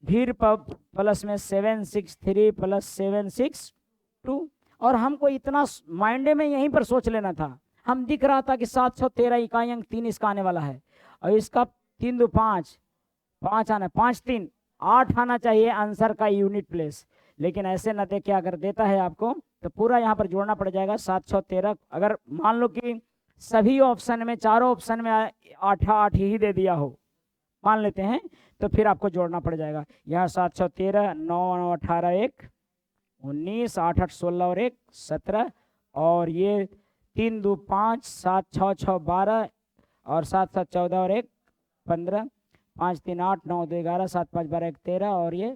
फिर प्लस में 763 + 762। और हमको इतना माइंडे में यहीं पर सोच लेना था, हम दिख रहा था कि 713 इकाई अंक 3 इसका आने वाला है, और इसका 3 2 5 5 आना, 5 3 8 आना चाहिए आंसर का यूनिट प्लेस। लेकिन ऐसे न दे, क्या अगर देता है आपको तो पूरा यहाँ पर जोड़ना पड़ जाएगा 713। अगर मान लो कि सभी ऑप्शन में, चारों ऑप्शन में 8 8 ही दे दिया हो, मान लेते हैं, तो फिर आपको जोड़ना पड़ जाएगा। यहाँ 713 9 9 18 1 19 8 8 16 और 1 17, और ये 3 2 5 7 6 6 12 और 7 7 14 और 1 15 5 3 8 9 2 11 7 5 12 1 13 और ये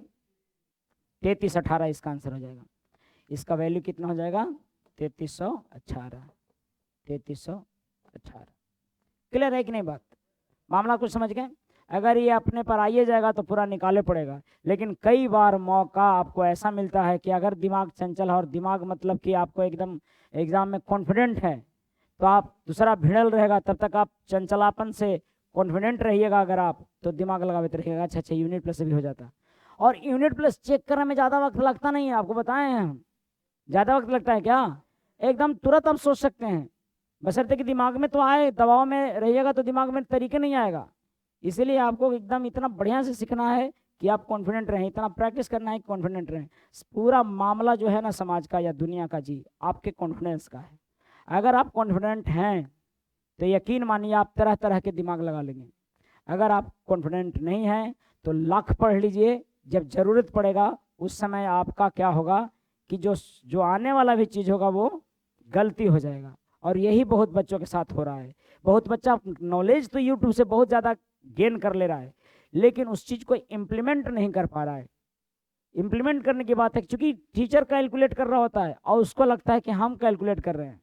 33 18 इसका आंसर हो जाएगा। इसका वैल्यू कितना हो जाएगा 3318। 3318 क्लियर है कि नहीं बात? मामला कुछ समझ गए? अगर ये अपने पर आइए जाएगा तो पूरा निकाले पड़ेगा, लेकिन कई बार मौका आपको ऐसा मिलता है कि अगर दिमाग चंचल है, और दिमाग मतलब कि आपको एकदम एग्जाम में कॉन्फिडेंट है, तो आप दूसरा भिड़ल रहेगा, तब तक आप चंचलापन से कॉन्फिडेंट रहिएगा। अगर आप तो दिमाग लगाते रहिएगा, अच्छा अच्छा यूनिट प्लस भी हो जाता। और यूनिट प्लस चेक करने में ज़्यादा वक्त लगता नहीं है, आपको बताएं हैं हम। ज़्यादा वक्त लगता है क्या? एकदम तुरंत आप सोच सकते हैं, बशर्ते कि दिमाग में तो आए। दबाव में रहिएगा तो दिमाग में तरीके नहीं आएगा। इसीलिए आपको एकदम इतना बढ़िया से सीखना है कि आप कॉन्फिडेंट रहें, इतना प्रैक्टिस करना है कि कॉन्फिडेंट रहें। पूरा मामला जो है ना समाज का या दुनिया का जी आपके कॉन्फिडेंस का है। अगर आप कॉन्फिडेंट हैं तो यकीन मानिए आप तरह तरह के दिमाग लगा लेंगे। अगर आप कॉन्फिडेंट नहीं हैं तो लाख पढ़ लीजिए, जब ज़रूरत पड़ेगा उस समय आपका क्या होगा कि जो आने वाला भी चीज़ होगा वो गलती हो जाएगा। और यही बहुत बच्चों के साथ हो रहा है। बहुत बच्चा नॉलेज तो यूट्यूब से बहुत ज़्यादा गेन कर ले रहा है, लेकिन उस चीज़ को इम्प्लीमेंट नहीं कर पा रहा है। इम्प्लीमेंट करने की बात है, क्योंकि टीचर कैलकुलेट कर रहा होता है और उसको लगता है कि हम कैलकुलेट कर रहे हैं।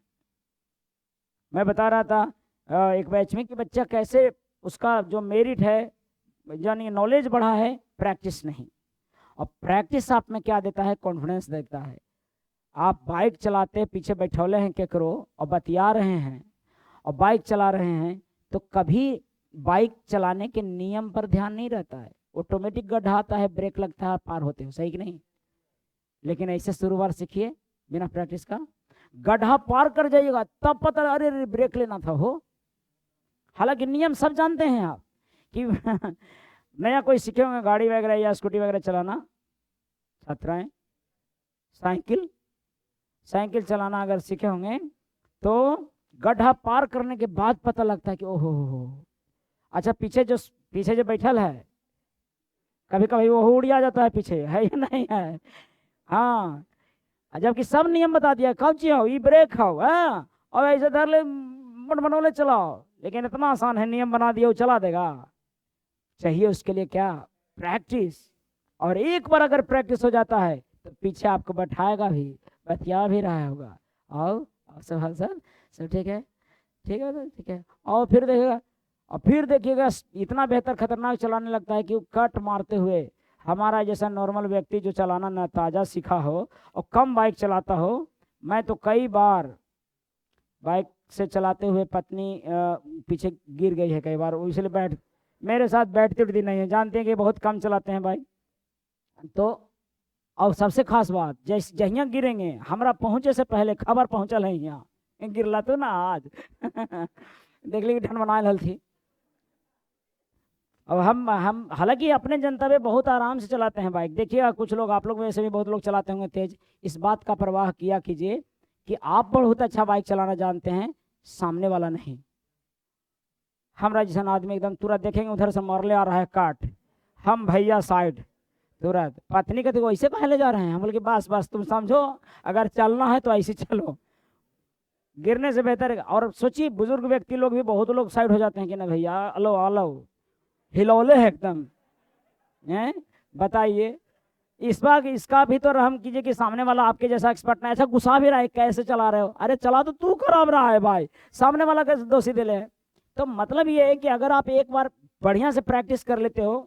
मैं बता रहा था एक बैच में कि बच्चा कैसे उसका जो मेरिट है, यानी नॉलेज बढ़ा है, प्रैक्टिस नहीं। और प्रैक्टिस आप में क्या देता है? कॉन्फिडेंस देता है। आप बाइक चलाते पीछे बैठौले हैं केकरो और बतिया रहे हैं और बाइक चला रहे हैं, तो कभी बाइक चलाने के नियम पर ध्यान नहीं रहता है। ऑटोमेटिक गड्ढा आता है, ब्रेक लगता है, पार होते हो, सही कि नहीं? लेकिन ऐसे शुरुआत सीखिए बिना प्रैक्टिस का, गड्ढा पार कर जाइएगा तब पता अरे ब्रेक लेना था हो। हालांकि नियम सब जानते हैं आप कि नया कोई सीखे होंगे गाड़ी वगैरह या स्कूटी वगैरह चलाना, छात्राएं साइकिल चलाना अगर सीखे होंगे तो गड्ढा पार करने के बाद पता लगता है कि ओहो हो, अच्छा पीछे जो बैठल है कभी कभी वो उड़ जाता है पीछे, है या नहीं है? हाँ, जबकि सब नियम बता दिया, कब चाहिए ये ब्रेक खाओ, हाँ, और ऐसे धर ले बनोले चलाओ, लेकिन इतना आसान है, नियम बना दिया वो चला देगा। चाहिए उसके लिए क्या? प्रैक्टिस। और एक बार अगर प्रैक्टिस हो जाता है तो पीछे आपको बैठाएगा भी, बतिया भी रहा होगा। और सब सब ठीक है, ठीक है, ठीक है। और फिर देखिएगा इतना बेहतर खतरनाक चलाने लगता है कि वो कट मारते हुए, हमारा जैसा नॉर्मल व्यक्ति जो चलाना न ताज़ा सीखा हो और कम बाइक चलाता हो, मैं तो कई बार बाइक से चलाते हुए पत्नी पीछे गिर गई है कई बार, इसलिए मेरे साथ बैठती उठती नहीं है, जानते हैं कि बहुत कम चलाते हैं बाइक। तो और सबसे खास बात, जहिया गिरेंगे हमारा पहुँचे से पहले खबर पहुँचल है यहाँ, गिरला तो ना आज देख ली ठंड बना हल थी। अब हम हालांकि अपने जनता में बहुत आराम से चलाते हैं बाइक। देखिएगा कुछ लोग, आप लोग में से भी बहुत लोग चलाते होंगे तेज। इस बात का परवाह किया कीजिए कि आप बहुत अच्छा बाइक चलाना जानते हैं, सामने वाला नहीं। हमारा जैसा आदमी एकदम तुरंत देखेंगे उधर से मरले आ रहा है काट, हम भैया साइड तुरंत। पत्नी कहते वो ऐसे कहाँ ले जा रहे हैं? हम बोले कि बस बस तुम समझो, अगर चलना है तो ऐसे चलो, गिरने से बेहतर है। और सोचिए बुजुर्ग व्यक्ति लोग भी बहुत लोग साइड हो जाते हैं कि ना भैया अलो अलो, हिलौले है एकदम, हैं? बताइए इस बार इसका भी तो रहम कीजिए कि सामने वाला आपके जैसा एक्सपर्ट नहीं, ऐसा गुस्सा भी रहा है कैसे चला रहे हो? अरे चला तो तू खराब रहा है भाई, सामने वाला कैसे दोषी दे ले? तो मतलब ये है कि अगर आप एक बार बढ़िया से प्रैक्टिस कर लेते हो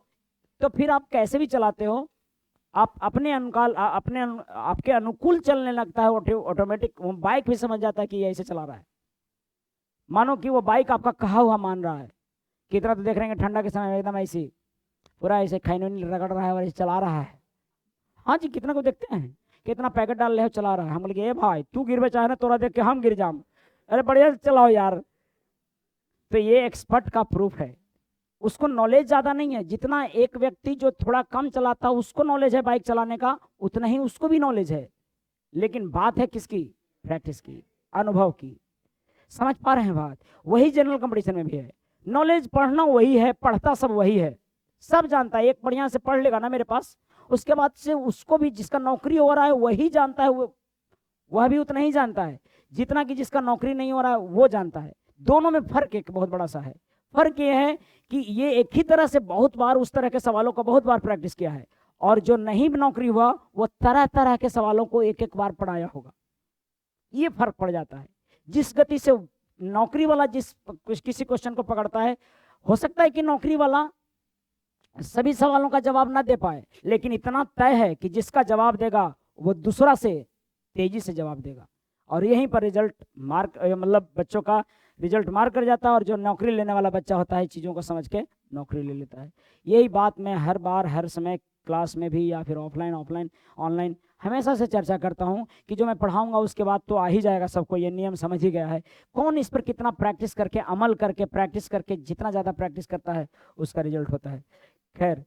तो फिर आप कैसे भी चलाते हो, आप अपने अनुकाल आपके अनुकूल चलने लगता है ऑटोमेटिक। बाइक भी समझ जाता है कि ये ऐसे चला रहा है, मानो कि वो बाइक आपका कहा हुआ मान रहा है। कितना तो देख रहे हैं ठंडा के समय एकदम ऐसी पूरा ऐसे खैनी रगड़ रहा है और ऐसे चला रहा है। हाँ जी, कितना को देखते हैं कितना पैकेट डाल रहे हो चला रहा है। हम बोले ए भाई तू गिर चाहे ना, तोरा देख के हम गिर जाम, अरे बढ़िया चलाओ यार। तो ये एक्सपर्ट का प्रूफ है, उसको नॉलेज ज़्यादा नहीं है। जितना एक व्यक्ति जो थोड़ा कम चलाता है उसको नॉलेज है बाइक चलाने का, उतना ही उसको भी नॉलेज है। लेकिन बात है किसकी? प्रैक्टिस की, अनुभव की। समझ पा रहे हैं बात? वही जनरल कंपटीशन में भी है। नॉलेज पढ़ना वही है, पढ़ता सब वही है, सब जानता है। एक बढ़िया से पढ़ लेगा ना मेरे पास, उसके बाद से उसको भी जिसका नौकरी हो रहा है वही जानता है, वह भी उतना ही जानता है जितना कि जिसका नौकरी नहीं हो रहा है वो जानता है। दोनों में फर्क एक बहुत बड़ा सा है। फर्क ये है कि ये एक ही तरह से बहुत बार उस तरह के सवालों को बहुत बार प्रैक्टिस किया है, और जो नहीं नौकरी हुआ वो तरह तरह के सवालों को एक एक बार पढ़ाया होगा। ये फर्क पड़ जाता है। जिस गति से नौकरी वाला किसी क्वेश्चन को पकड़ता है, हो सकता है कि नौकरी वाला सभी सवालों का जवाब ना दे पाए, लेकिन इतना तय है कि जिसका जवाब देगा वो दूसरा से तेजी से जवाब देगा, और यहीं पर रिजल्ट मार्क मतलब बच्चों का रिजल्ट मार्क कर जाता है। और जो नौकरी लेने वाला बच्चा होता है चीज़ों को समझ के नौकरी ले लेता है। यही बात मैं हर बार हर समय क्लास में भी या फिर ऑफलाइन ऑनलाइन हमेशा से चर्चा करता हूं कि जो मैं पढ़ाऊंगा उसके बाद तो आ ही जाएगा सबको, ये नियम समझ ही गया है। कौन इस पर कितना प्रैक्टिस करके, अमल करके, प्रैक्टिस करके, जितना ज़्यादा प्रैक्टिस करता है उसका रिजल्ट होता है। खैर,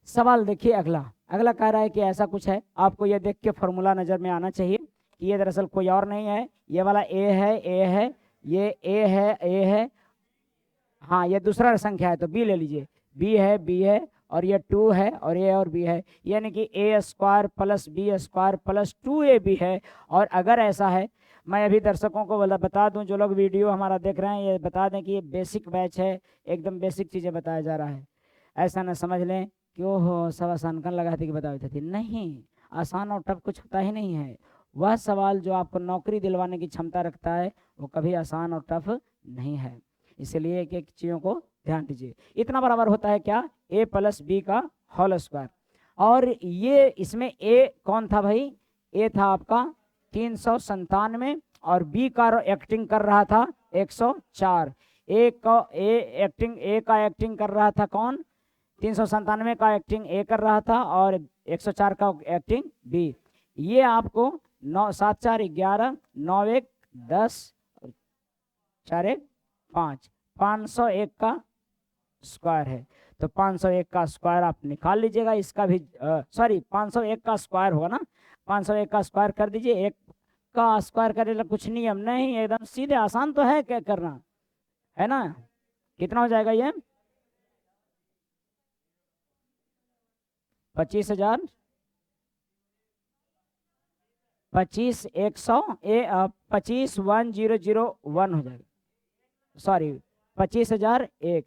सवाल देखिए अगला कह रहा है कि ऐसा कुछ है, आपको ये देख के फॉर्मूला नज़र में आना चाहिए कि ये दरअसल कोई और नहीं है, ये वाला ए है, ये ए है, हाँ ये दूसरा संख्या है तो बी ले लीजिए, बी है और ये 2 है और ए और बी है, यानी कि A square plus B square plus 2ab है। और अगर ऐसा है, मैं अभी दर्शकों को बता दूं, जो लोग वीडियो हमारा देख रहे हैं, ये बता दें कि ये बेसिक बैच है, एकदम बेसिक चीज़ें बताया जा रहा है। ऐसा ना समझ लें कि ओहो सब आसान कर लगा थी कि बताई थी, नहीं, आसान और टफ कुछ होता ही नहीं है। वह सवाल जो आपको नौकरी दिलवाने की क्षमता रखता है वो कभी आसान और टफ नहीं है। इसलिए एक एक चीज़ों को ध्यान दीजिए। इतना बराबर होता है क्या? a प्लस बी का होल स्क्वायर। और ये इसमें a कौन था भाई? a था आपका 397 और b का एक्टिंग कर रहा था 104। a का एक्टिंग कर रहा था कौन? 397 का एक्टिंग a कर रहा था और 104 का एक्टिंग b। ये आपको 9 7 4 11 9 1 10 4 1 5 501 का स्क्वायर है। तो 501 का स्क्वायर आप निकाल लीजिएगा, इसका भी सॉरी 501 का स्क्वायर होगा ना, 501 का स्क्वायर कर दीजिए। 1 का स्क्वायर करेगा कुछ नियम नहीं, एकदम सीधे आसान तो है, क्या करना है ना। कितना हो जाएगा ये? 25,000 25,101 हो जाएगा, सॉरी 25,001।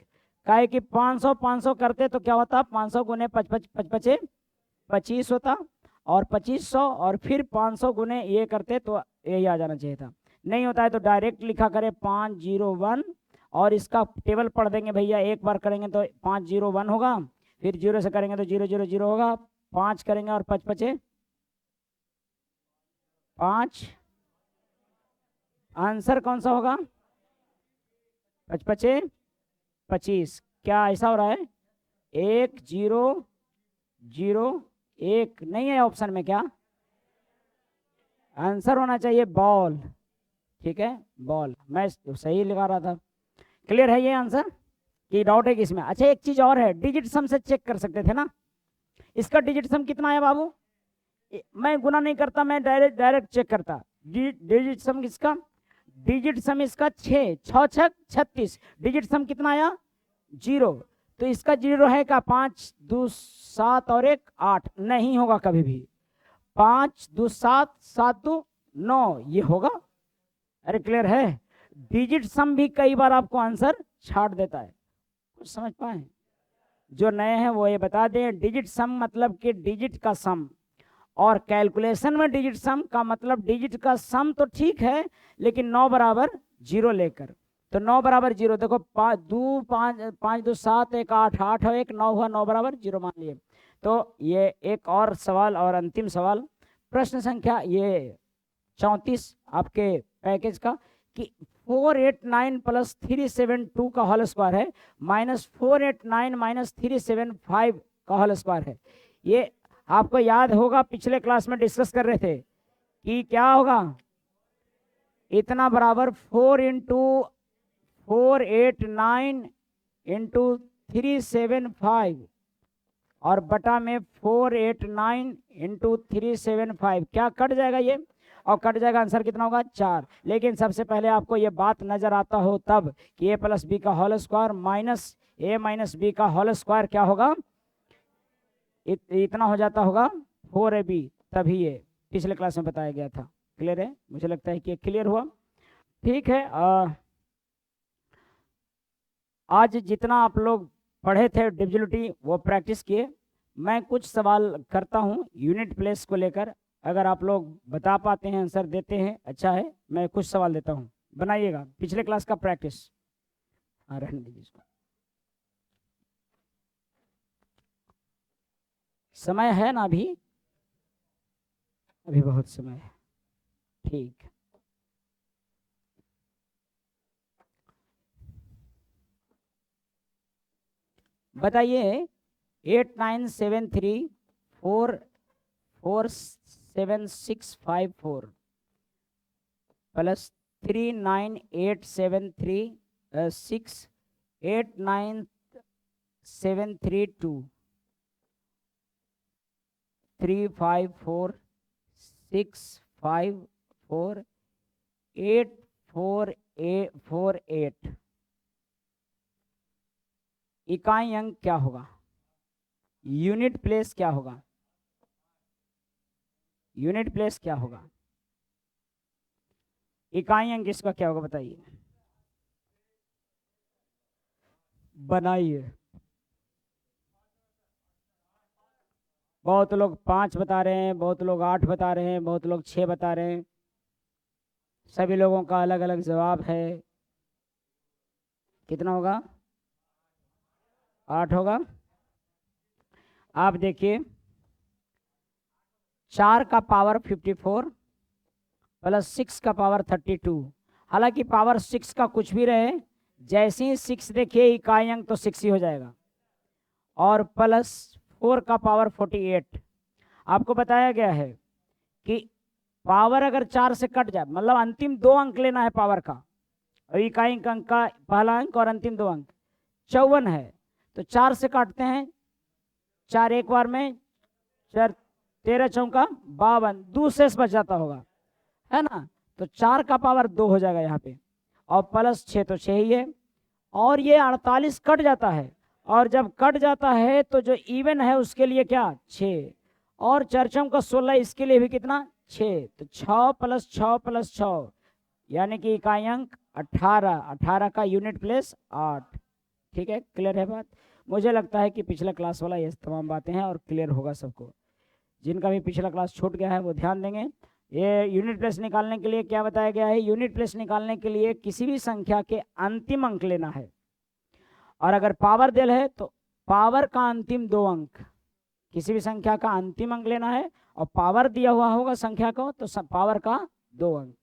काहे कि 500 करते तो क्या होता? 500 गुने 25 होता, और 2500 और फिर 500 गुने ये करते तो यही आ जाना चाहिए था। नहीं होता है तो डायरेक्ट लिखा करें 501, और इसका टेबल पढ़ देंगे भैया। एक बार करेंगे तो 501 होगा, फिर 0 से करेंगे तो 000 होगा, 5 करेंगे और 5 आंसर कौन सा होगा? 25 क्या ऐसा हो रहा है? 1001 नहीं है ऑप्शन में, क्या आंसर होना चाहिए? बॉल, ठीक है बॉल, मैं सही लगा रहा था। क्लियर है ये आंसर कि डाउट है कि इसमें? अच्छा एक चीज और है, डिजिट सम से चेक कर सकते थे ना। इसका डिजिट सम कितना है बाबू? मैं गुना नहीं करता, मैं डायरेक्ट चेक करता। डिजिट सम किसका? डिजिट सम इसका 6 6 36। डिजिट सम कितना आया? 0। तो इसका 0 है क्या? 5 2 7 और 1 8 नहीं होगा कभी भी। 5 2 7 7 2 9 ये होगा। अरे क्लियर है? डिजिट सम भी कई बार आपको आंसर छाट देता है, कुछ समझ पाए? जो नए हैं वो ये बता दें, डिजिट सम मतलब कि डिजिट का सम, और कैलकुलेशन में डिजिट सम का मतलब डिजिट का सम तो ठीक है, लेकिन 9 बराबर 0 लेकर। तो 9 बराबर 0, देखो 5 2 5 5 2 7 1 8 8 और 1 9 हुआ, 9 बराबर 0 मान लिए। तो ये एक और सवाल और अंतिम सवाल, प्रश्न संख्या ये 34 आपके पैकेज का, कि 489 प्लस 372 का होल स्क्वायर है माइनस 489 माइनस 375 का होल स्क्वायर है। ये आपको याद होगा पिछले क्लास में डिस्कस कर रहे थे कि क्या होगा, इतना बराबर 4 इंटू 489 इंटू 375 और बटा में 489 इंटू 375, क्या कट जाएगा ये, और कट जाएगा, आंसर कितना होगा 4। लेकिन सबसे पहले आपको ये बात नजर आता हो तब कि a प्लस बी का whole square minus a minus b का होल स्क्वायर क्या होगा, इतना हो जाता होगा 4ab, तभी ये पिछले क्लास में बताया गया था। क्लियर है, मुझे लगता है कि ये क्लियर हुआ। ठीक है, आज जितना आप लोग पढ़े थे डिविजिबिलिटी वो प्रैक्टिस किए। मैं कुछ सवाल करता हूँ यूनिट प्लेस को लेकर, अगर आप लोग बता पाते हैं, आंसर देते हैं, अच्छा है। मैं कुछ सवाल देता हूँ, बनाइएगा, पिछले क्लास का प्रैक्टिस। हाँ, रहने दीजिए इसको। समय है ना अभी, अभी बहुत समय है। ठीक, बताइए 8973447654 प्लस 39873 354 8448, इकाई अंक क्या होगा, यूनिट प्लेस क्या होगा, यूनिट प्लेस क्या होगा, इकाई अंक इसका क्या होगा, बताइए, बनाइए। बहुत लोग 5 बता रहे हैं, बहुत लोग 8 बता रहे हैं, बहुत लोग 6 बता रहे हैं, सभी लोगों का अलग अलग जवाब है। कितना होगा, 8 होगा। आप देखिए 4 का पावर 54 प्लस 6 का पावर 32, हालांकि पावर 6 का कुछ भी रहे, जैसे ही 6 देखिए इकाई अंक तो 6 ही हो जाएगा, और प्लस 4 का पावर 48। आपको बताया गया है कि पावर अगर 4 से कट जाए, मतलब अंतिम 2 अंक लेना है पावर का, और इकाई अंक का पहला अंक और अंतिम 2 अंक 54 है, तो 4 से काटते हैं, 4 एक बार में, 4 13 चौका 52, 2 शेष बच जाता होगा, है ना। तो 4 का पावर 2 हो जाएगा यहाँ पे, और प्लस 6 तो 6 ही है, और ये 48 कट जाता है, और जब कट जाता है तो जो इवन है उसके लिए क्या 6, और 4 चौका 16, इसके लिए भी कितना 6, तो 6 प्लस 6 प्लस 6, यानी कि इकाई अंक 18, 18 का यूनिट प्लेस 8। ठीक है, क्लियर है बात। मुझे लगता है कि पिछला क्लास वाला ये तमाम बातें हैं और क्लियर होगा सबको। जिनका भी पिछला क्लास छूट गया है वो ध्यान देंगे। ये यूनिट प्लेस निकालने के लिए क्या बताया गया है, यूनिट प्लेस निकालने के लिए किसी भी संख्या के अंतिम अंक लेना है, और अगर पावर दिल है तो पावर का अंतिम 2 अंक, किसी भी संख्या का अंतिम अंक लेना है, और पावर दिया हुआ होगा संख्या को तो पावर का 2 अंक।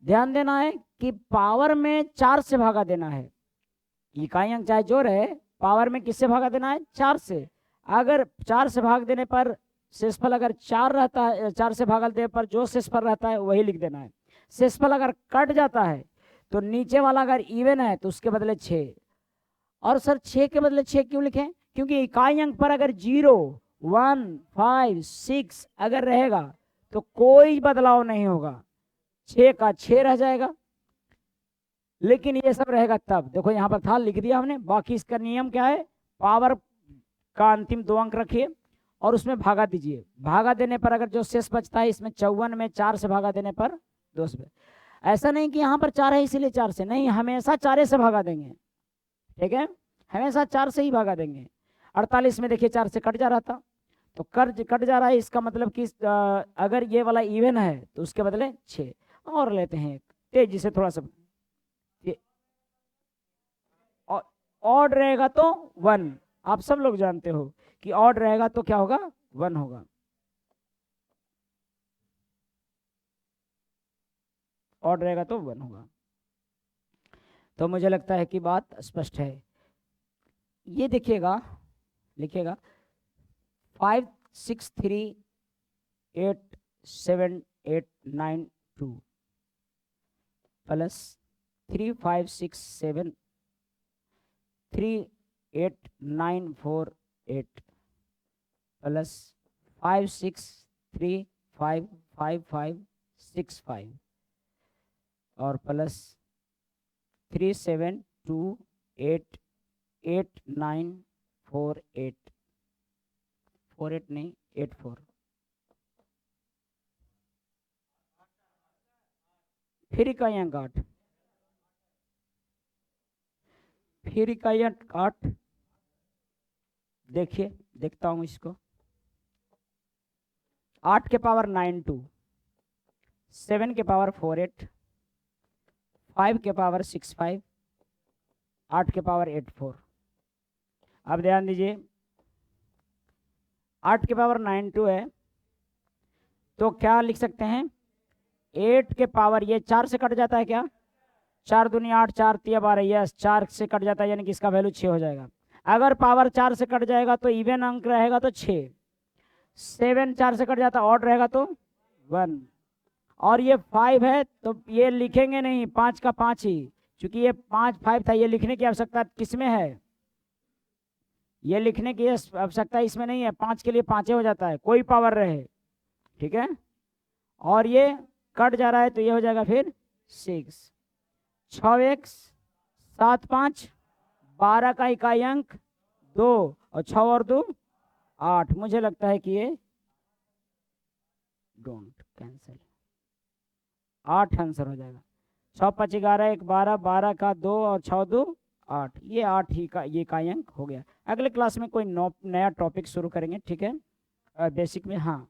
ध्यान देना है कि पावर में 4 से भागा देना है, इकाई अंक चाहे जो रहे, पावर में किससे भागा देना है 4 से। अगर 4 से भाग देने पर शेषफल अगर 4 रहता है, 4 से भाग देने पर जो शेषफल रहता है वही लिख देना है। शेषफल अगर कट जाता है तो नीचे वाला अगर इवन है तो उसके बदले 6, और सर 6 के बदले 6 क्यों लिखें, क्योंकि इकाई अंक पर अगर 0 1 5 6 अगर रहेगा तो कोई बदलाव नहीं होगा, 6 का 6 रह जाएगा। लेकिन ये सब रहेगा तब, देखो यहाँ पर था, लिख दिया हमने। बाकी इसका नियम क्या है, पावर का अंतिम 2 अंक रखिए और उसमें भागा दीजिए, भागा देने पर अगर जो शेष बचता है, इसमें 54 में 4 से भागा देने पर 2 से, ऐसा नहीं कि यहाँ पर 4 है इसीलिए 4 से, नहीं, हमेशा 4 से भागा देंगे। ठीक है, हमेशा 4 से ही भागा देंगे। 48 में देखिए 4 से कट जा रहा था, तो कट जा रहा है, इसका मतलब कि अगर ये वाला इवन है तो उसके बदले 6 और लेते हैं, तेजी से थोड़ा सा ऑड रहेगा तो 1। आप सब लोग जानते हो कि ऑड रहेगा तो क्या होगा, 1 होगा। ऑड रहेगा तो 1 होगा। तो मुझे लगता है कि बात स्पष्ट है। ये देखिएगा, लिखिएगा 5 6 3 8 7 8 9 2 प्लस 3 5 6 7 3 8 9 4 8 प्लस 5 6 3 5 5 5 6 5 और प्लस 3 7 2 8 8 9 4 8 4 8 नहीं 8 4। फिर इकाइयाँ 8, फिर इकाइयाँ 8। देखिए, देखता हूँ इसको। 8 के पावर 9 2, 7 के पावर 4 8, 5 के पावर 6 5, 8 के पावर 8 4। अब ध्यान दीजिए, 8 के पावर 9 2 है तो क्या लिख सकते हैं, 8 के पावर, ये 4 से कट जाता है क्या, 4 दूनी 8, 4 तिया 12, यस 4 से कट जाता है, यानी कि इसका वैल्यू 6 हो जाएगा। अगर पावर 4 से कट जाएगा तो इवन अंक रहेगा तो 6, 7 4 से कट जाता ऑड रहेगा तो 1, और ये 5 है तो ये लिखेंगे नहीं, 5 का 5 ही, क्योंकि ये 5 5 था, ये लिखने की आवश्यकता किसमें है, ये लिखने की आवश्यकता इसमें नहीं है, 5 के लिए 5 हो जाता है, कोई पावर रहे, ठीक है। और ये कट जा रहा है तो ये हो जाएगा फिर 6, 6 1 7 5, 12 का इकाई अंक 2 और 6 और 2 8। मुझे लगता है कि ये डोंट कैंसिल, 8 आंसर हो जाएगा। 6 5 11 1 12, 12 का 2 और 6 2 8, ये 8 ही का ये इकाई अंक हो गया। अगले क्लास में कोई नया टॉपिक शुरू करेंगे, ठीक है, बेसिक में। हाँ